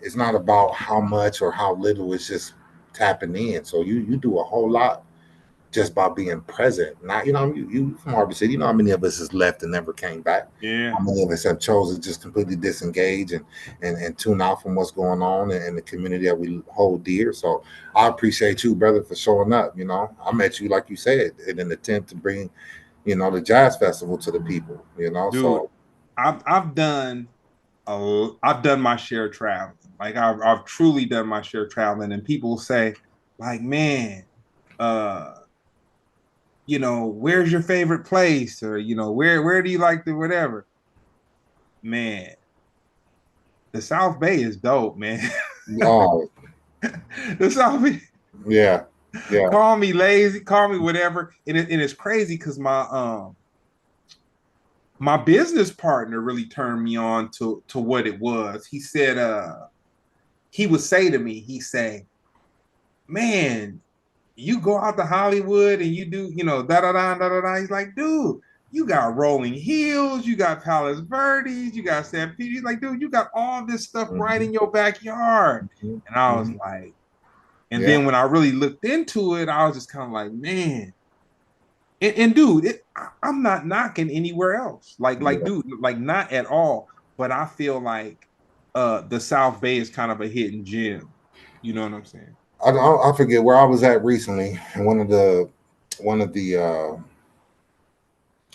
it's not about how much or how little, it's just tapping in. So you do a whole lot just by being present. Not, you from Harbor City, how many of us has left and never came back? Yeah, How many of us have chosen to just completely disengage and tune out from what's going on in the community that we hold dear? So I appreciate you, brother, for showing up. I met you, like you said, in an attempt to bring, the jazz festival to the people, dude, So I've done my share of traveling. Like I've truly done my share of traveling, and people say, like, man, uh, where's your favorite place, or where do you like the whatever? Man, the South Bay is dope, man. oh The South Bay. yeah, yeah, Call me lazy, call me whatever, and it's crazy because my business partner really turned me on to what it was. He said, he would say to me, he say, man, you go out to Hollywood and you do, da da da da da da. He's like, dude, you got Rolling Hills, you got Palos Verdes, you got San Pedro. Like, dude, you got all this stuff right in Mhm, your backyard. mhm, And I was mhm. like, and Yeah, then when I really looked into it, I was just kind of like, man. And dude, I'm not knocking anywhere else. yeah. Dude, like not at all. But I feel like the South Bay is kind of a hidden gem. You know what I'm saying? I forget where I was at recently, and one of the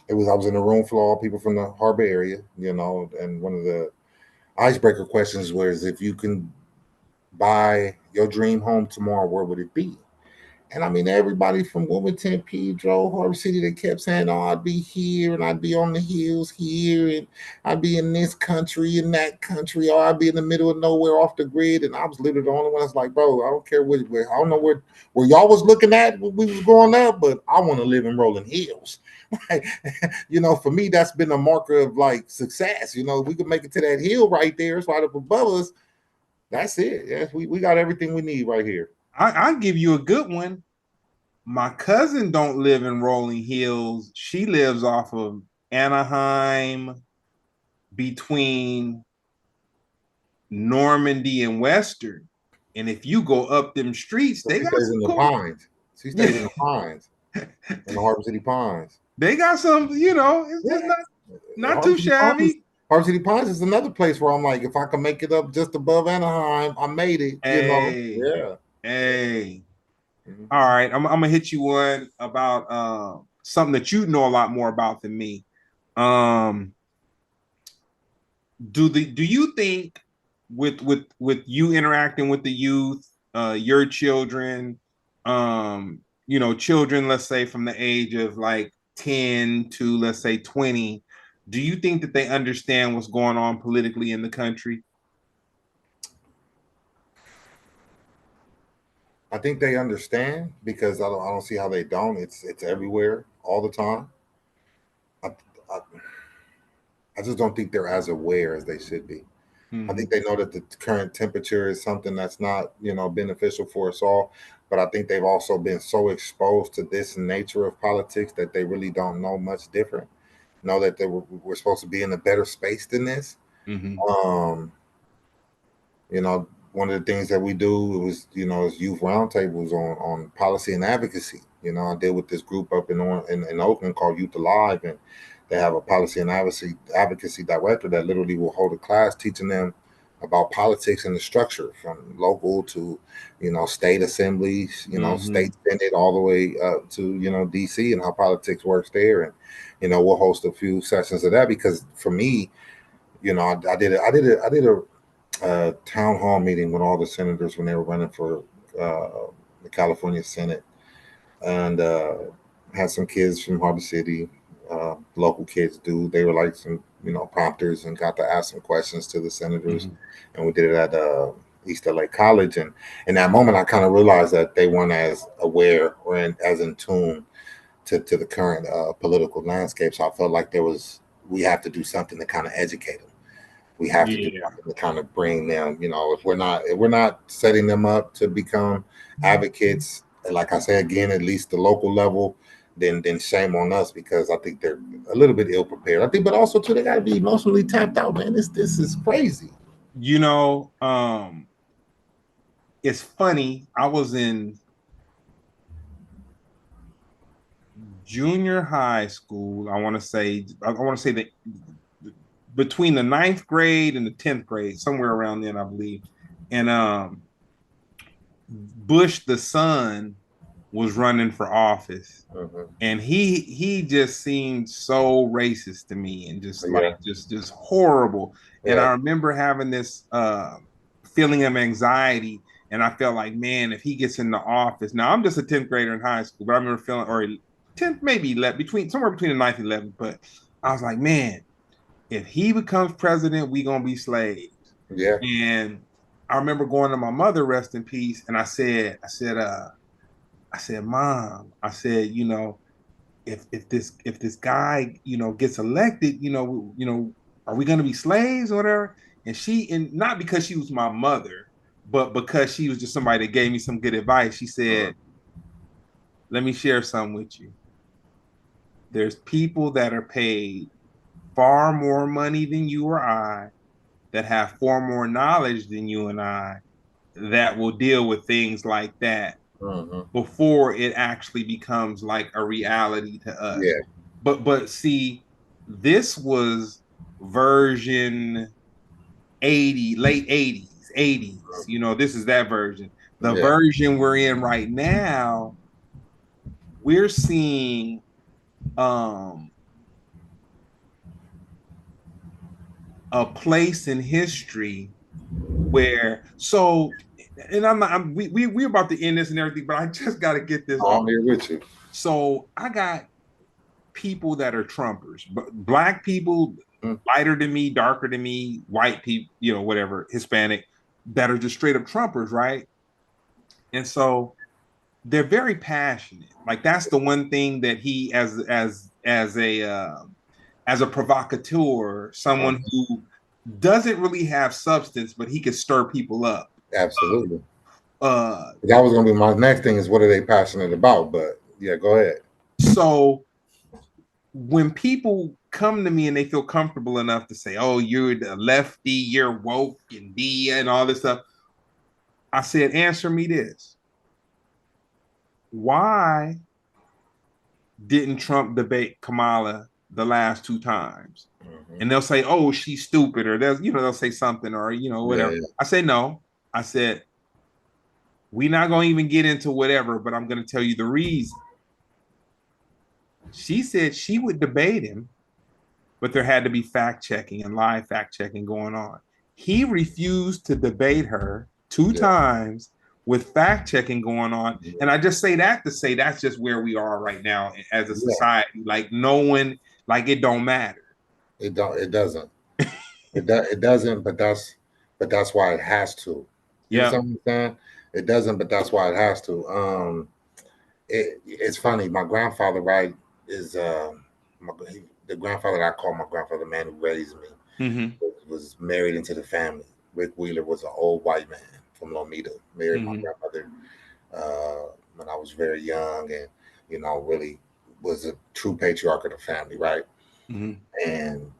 it was I was in a room full of all people from the harbor area, and one of the icebreaker questions was if you can buy your dream home tomorrow, where would it be? And I mean, everybody from Wilmington, Pedro, Harbor City, they kept saying, "Oh, I'd be here, and I'd be on the hills here, and I'd be in this country, in that country, or I'd be in the middle of nowhere, off the grid." And I was literally the only one that's like, "Bro, I don't care where I don't know where y'all was looking at when we was growing up, but I want to live in rolling hills." Like, for me, that's been a marker of like success. We could make it to that hill right there, it's right up above us. That's it. Yes, we got everything we need right here. I'll give you a good one. My cousin don't live in Rolling Hills. She lives off of Anaheim between Normandy and Western. And if you go up them streets, So they she got stays some in the cool. pines. She stays in the pines, in the Harbor City Pines. They got some, it's Yeah. not Harbor too City Pines. shabby. Harbor City Pines is another place where I'm like, if I can make it up just above Anaheim, I made it. Hey, Yeah. Yeah. hey. All Mhm. right, I'm gonna hit you one about something that you know a lot more about than me. Um, do you think with you interacting with the youth, your children, children, let's say from the age of like 10 to let's say 20, do you think that they understand what's going on politically in the country? I think they understand because I don't see how they don't. It's everywhere all the time. I, I, I just don't think they're as aware as they should be. I think Mm-hmm. they know that the current temperature is something that's not, beneficial for us all. But I think they've also been so exposed to this nature of politics that they really don't know much different. Know that we're supposed to be in a better space than this. Mm-hmm. Um, one of the things that we do was, is youth roundtables on policy and advocacy. I did with this group up in Oakland called Youth Alive, and they have a policy and advocacy director that literally will hold a class teaching them about politics and the structure from local to, state assemblies, Mm-hmm. state senate, all the way up to, DC, and how politics works there. And, we'll host a few sessions of that because for me, I did a town hall meeting with all the senators when they were running for the California Senate, and had some kids from Harbor City, local kids do. They were like some, prompters, and got to ask some questions to the senators, Mm-hmm. and we did it at East LA College. And in that moment, I kind of realized that they weren't as aware or as in tune to the current political landscape. So I felt like we have to do something to kind of educate them. We have to do Yeah. something to kind of bring them, if we're not setting them up to become advocates, like I say again, at least the local level, then shame on us because I think they're a little bit ill prepared. I think, but also too, they gotta be emotionally tapped out, man. This is crazy. You know, it's funny. I was in junior high school. I want to say that between the ninth grade and the 10th grade, somewhere around then, I believe. And Bush the son was running for office. Mhm. And he just seemed so racist to me and just like Yeah, just horrible. And yeah, I remember having this feeling of anxiety. And I felt like, man, if he gets in the office, now I'm just a 10th grader in high school, but I remember feeling, or 10th, maybe 11, somewhere between the ninth and 11th. But I was like, man, if he becomes president, we gonna be slaves. yeah, And I remember going to my mother, rest in peace, and I said, Mom, I said, if this guy, gets elected, are we gonna be slaves or whatever? And not because she was my mother, but because she was just somebody that gave me some good advice. She uh, said, let me share something with you. there's people that are paid far more money than you or I, that have far more knowledge than you and I, that will deal with things like that Mhm. before it actually becomes like a reality to us. Yeah. But see, this was version 80, late 80s, 80s. You know, this is that version. The Yeah. version we're in right now, we're seeing um a place in history where and I'm not we're about to end this and everything, but I just got to get this I'm off. here with you. So I got people that are Trumpers, but black people Mm. lighter than me, darker than me, white people, you know, whatever, Hispanic, that are just straight up Trumpers, right? And so they're very passionate. Like that's the one thing that he, as a provocateur, someone Mhm. who doesn't really have substance, but he can stir people up. Absolutely. Uh, That was gonna be my next thing is what are they passionate about? But yeah, go ahead. so when people come to me and they feel comfortable enough to say, "Oh, you're the lefty, you're woke and D and all this stuff," I said, "Answer me this: Why didn't Trump debate Kamala the last two times?" Mhm. And they'll say, "Oh, she's stupid," or they'll say something, or Yeah, whatever. yeah. I say no. I said we're not going to even get into whatever, but I'm going to tell you the reason. She said she would debate him, but there had to be fact checking and live fact checking going on. He refused to debate her two Yeah. times with fact checking going on. Yeah. And I just say that to say that's just where we are right now as a Yeah. society. Like no one, like it don't matter. It doesn't. It doesn't, but that's why it has to. You Yeah. understand what I'm saying? It doesn't, but that's why it has to. It's funny. My grandfather, right, is the grandfather that I call my grandfather, the man who raised me, Mm-hmm. was married into the family. Rick Wheeler was an old white man from Lomita, married my Mm-hmm. grandmother when I was very young, and really was a true patriarch of the family, right? Mm-hmm. And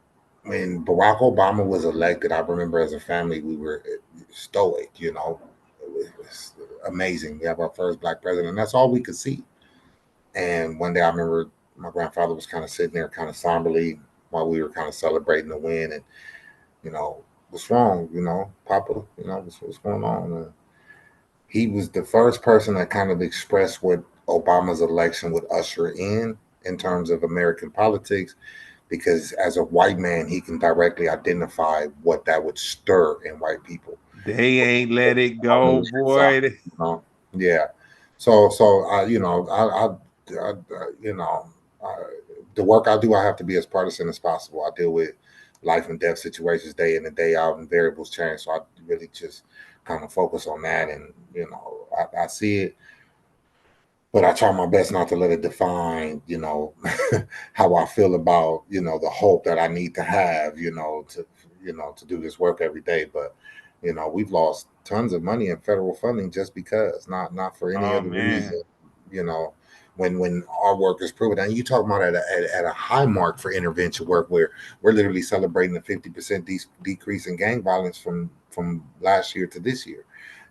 when Barack Obama was elected, I remember as a family we were stoic. It was amazing. We have our first black president. And that's all we could see. And one day I remember my grandfather was kind of sitting there, kind of somberly, while we were kind of celebrating the win. And what's wrong? Papa. What's going on? And he was the first person that kind of expressed what Obama's election would usher in terms of American politics, because as a white man, he can directly identify what that would stir in white people. They ain't let it On go, the inside, boy. you know? Yeah. So you know, uh, the work I do, I have to be as partisan as possible. I deal with life and death situations day in and day out, and variables change. So I really just kind of focus on that, and I see it, but I try my best not to let it define, how I feel about, the hope that I need to have, to do this work every day. But, we've lost tons of money in federal funding just because, not for any Oh other man. reason, you know, when our work is proven. And you talk about at a high mark for intervention work where we're literally celebrating a 50% decrease in gang violence from last year to this year,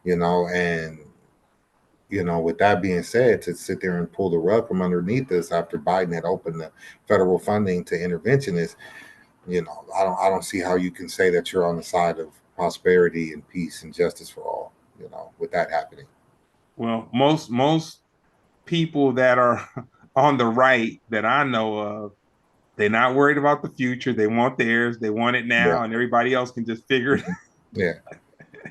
and with that being said, to sit there and pull the rug from underneath us after Biden had opened the federal funding to interventionists, I don't see how you can say that you're on the side of prosperity and peace and justice for all, with that happening. Well, most people that are on the right that I know of, they're not worried about the future. They want theirs. They want it Yeah. now, and everybody else can just figure it. Yeah.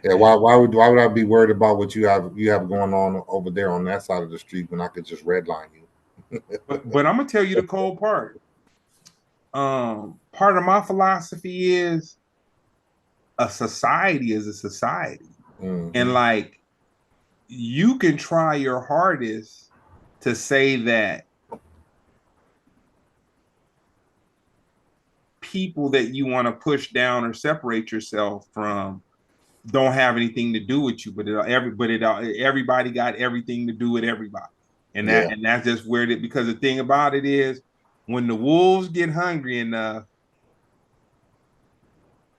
Yeah. Why would I be worried about what you have going on over there on that side of the street when I could just redline you? But I'm gonna tell you the cold part. Part of my philosophy is a society is a society, and Hmm. like you can try your hardest to say that people that you want to push down or separate yourself from don't have anything to do with you, but everybody got everything to do with everybody, and Yeah. that's just where it. Because the thing about it is, when the wolves get hungry enough,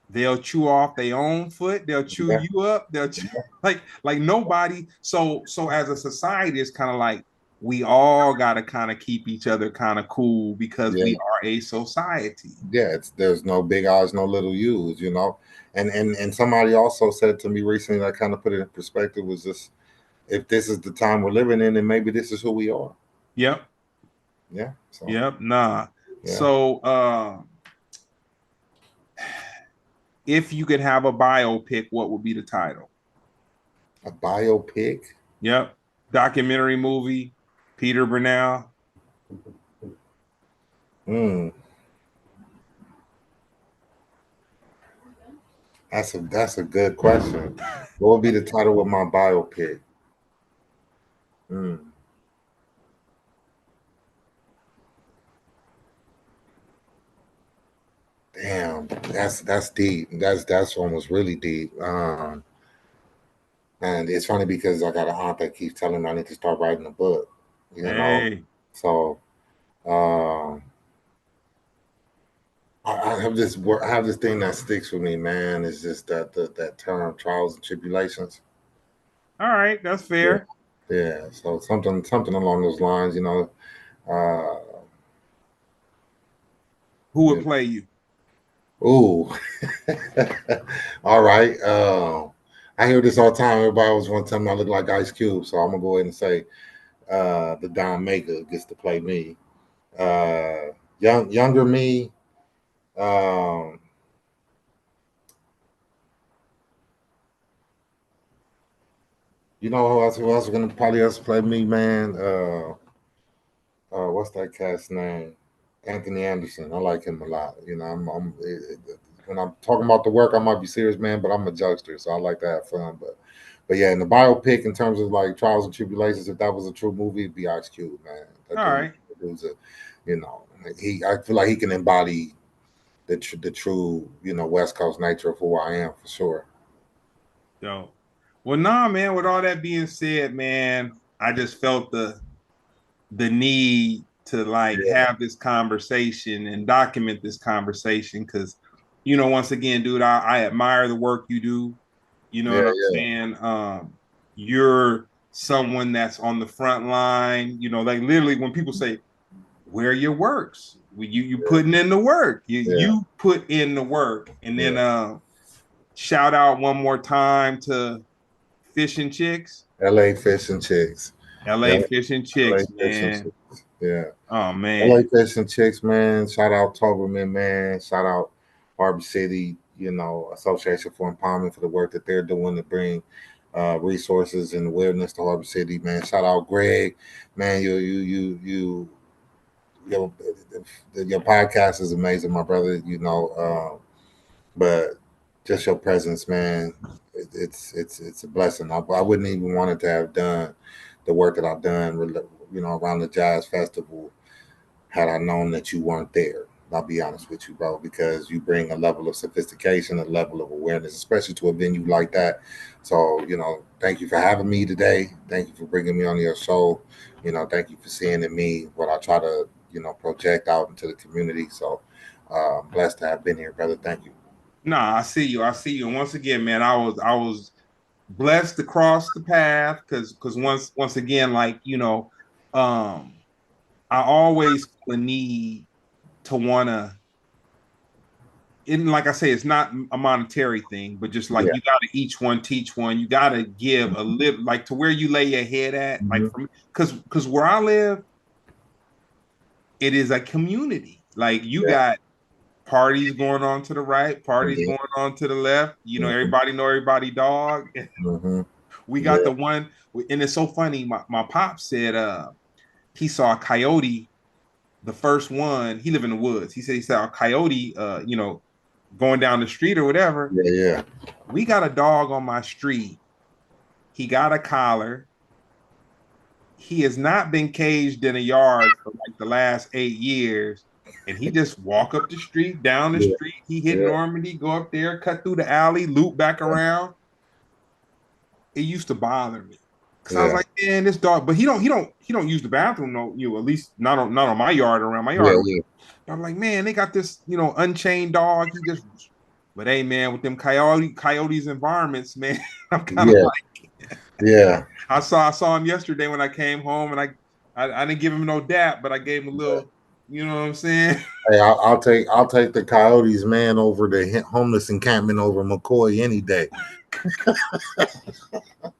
they'll chew off their own foot. They'll chew Yeah, you up. Like nobody. So as a society, it's kind of like we all got to kind of keep each other kind of cool because yeah, we are a society. yeah. It's there's no big I's, no little U's, you know. And somebody also said to me recently that kind of put it in perspective was just if this is the time we're living in, then maybe this is who we are. Yep. Yeah. So Yep. Nah. yeah, So if you could have a biopic, what would be the title? a biopic. Yep. Documentary movie, Peter Bernal. Hmm. That's a good question. What would be the title of my biopic? Hmm. Damn, that's deep. That's almost really deep. And it's funny because I got an aunt that keeps telling me I need to start writing a book. You know, Hey, so um, I have this I have this thing that sticks with me, man. It's just that term trials and tribulations. all right, that's Yeah, fair. yeah. So something along those lines. You know, uh, Who would you play you? ooh. All right. I hear this all the time. Everybody always want to tell me I look like Ice Cube, so I'm gonna go ahead and say the Don Maker gets to play me. Younger me. Um, you know who else gonna probably else play me, man? What's that cat's name? Anthony Anderson. I like him a lot. You know, when I'm talking about the work, I might be serious, man, but I'm a jokester, so I like to have fun. But yeah, in the biopic, in terms of like trials and tribulations, if that was a true movie, it'd be Ice Cube, man. All right, That dude's a, you know, I feel like he can embody the true, you know, West Coast nature of who I am for sure. so well, nah, man. With all that being said, man, I just felt the need to like Yeah, have this conversation and document this conversation because once again, dude, I admire the work you do. You know yeah, what I'm yeah, saying? You're someone that's on the front line. Like literally when people say, "Where are your works?" Well, you putting in the work. You yeah, you put in the work, and yeah. then shout out one more time to Fish and Chicks, L.A. Fish and Chicks. LA Yeah, Fish and L.A. Chicks, Fish and man. Chicks. Yeah. Oh LA man, Fish and Chicks, man. Shout out Toberman, man. Shout out Harbor City, you know, Association for Empowerment for the work that they're doing to bring resources and awareness to Harbor City, man. Shout out Greg, man. Your, your podcast is amazing, my brother. You know, but just your presence, man. It's a blessing. I wouldn't even wanted to have done the work that I've done, you know, around the jazz festival had I known that you weren't there. I'll be honest with you, bro, because you bring a level of sophistication, a level of awareness, especially to a venue like that. So, you know, thank you for having me today. Thank you for bringing me on your show. You know, thank you for seeing in me what I try to, you know, project out into the community. So, I'm blessed to have been here, brother. Thank you. nah, I see you. I see you. And once again, man, I was blessed to cross the path because once again, like um, I always feel a need to wanna. And like I say, it's not a monetary thing, but just like Yeah. you got to each one teach one. You got to give a live like to where you lay your head at. Like Mm-hmm. from because where I live, it is a community. Like you Yeah. got parties going on to the right, parties Indeed. going on to the left. Mm-hmm. Everybody know everybody dog. Mm-hmm. We got Yeah. the one, and it's so funny. My pop said he saw a coyote, the first one. He lived in the woods. He said he saw a coyote, going down the street or whatever. Yeah. Yeah. We got a dog on my street. He got a collar. He has not been caged in a yard for like the last 8 years. And he just walk up the street, down the Yeah. street. He hit Yeah. Normandy, go up there, cut through the alley, loop back around. It used to bother me. Cause I was like, man, this dog, but he don't use the bathroom, no, at least not on my yard, around my Yeah, yard. yeah. I'm like, man, they got this, unchained dog. He just, but hey, man, with them coyotes environments, man, I'm kind of Yeah, like, yeah. I saw him yesterday when I came home, and I didn't give him no dap, but I gave him a Yeah. little, you know what I'm saying? Hey, I'll take the Coyotes, man, over the homeless encampment over McCoy any day.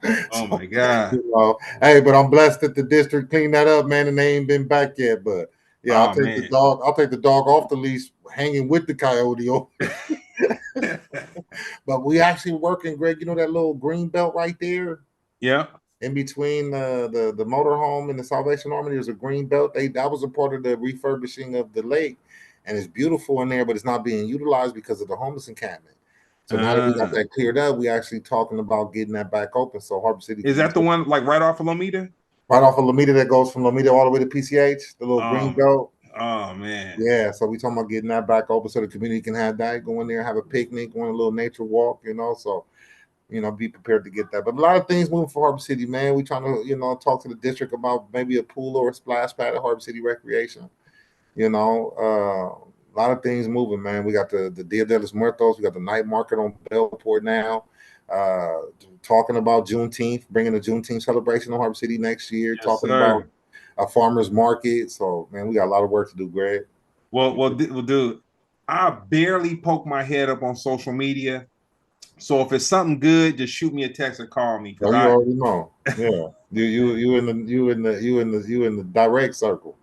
Oh So, my God. hey, but I'm blessed that the district cleaned that up, man, and they ain't been back yet. But yeah, I'll Oh take the man. dog. I'll take the dog off the leash, hanging with the coyote. But we actually working, Greg. You know that little green belt right there Yeah. in between the motorhome and the Salvation Army. There's a green belt. That was a part of the refurbishing of the lake, and it's beautiful in there, but it's not being utilized because of the homeless encampment. So now that we got Uh, that cleared up, we actually talking about getting that back open so Harbor City is can use that the it. one like right off of Lomita? Right off of Lomita that goes from Lomita all the way to PCH, the little green Um, belt. oh man. Yeah, so we talking about getting that back open so the community can have that, go in there, have a picnic, go on a little nature walk, so be prepared to get that. But a lot of things moving for Harbor City, man. We trying to, talk to the district about maybe a pool or a splash pad at Harbor City Recreation. A lot of things moving, man. We got the Dia de los Muertos. We got the night market on Bellport now. Uh, Talking about Juneteenth, bringing the Juneteenth celebration on Harbor City next year. Yes, Talking about sir. a farmers market. So, man, we got a lot of work to do, Greg. Well, dude, I barely poke my head up on social media. So if it's something good, just shoot me a text or call me because Oh, you I already know. Yeah, you in the direct circle.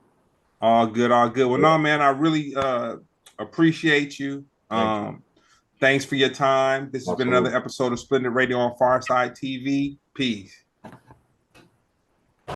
all good, all good. Well, no, Yeah. man, I really appreciate you. Thank you. Thanks for your time. This has been Absolutely. another episode of Splendid Radio on Farside TV. Peace.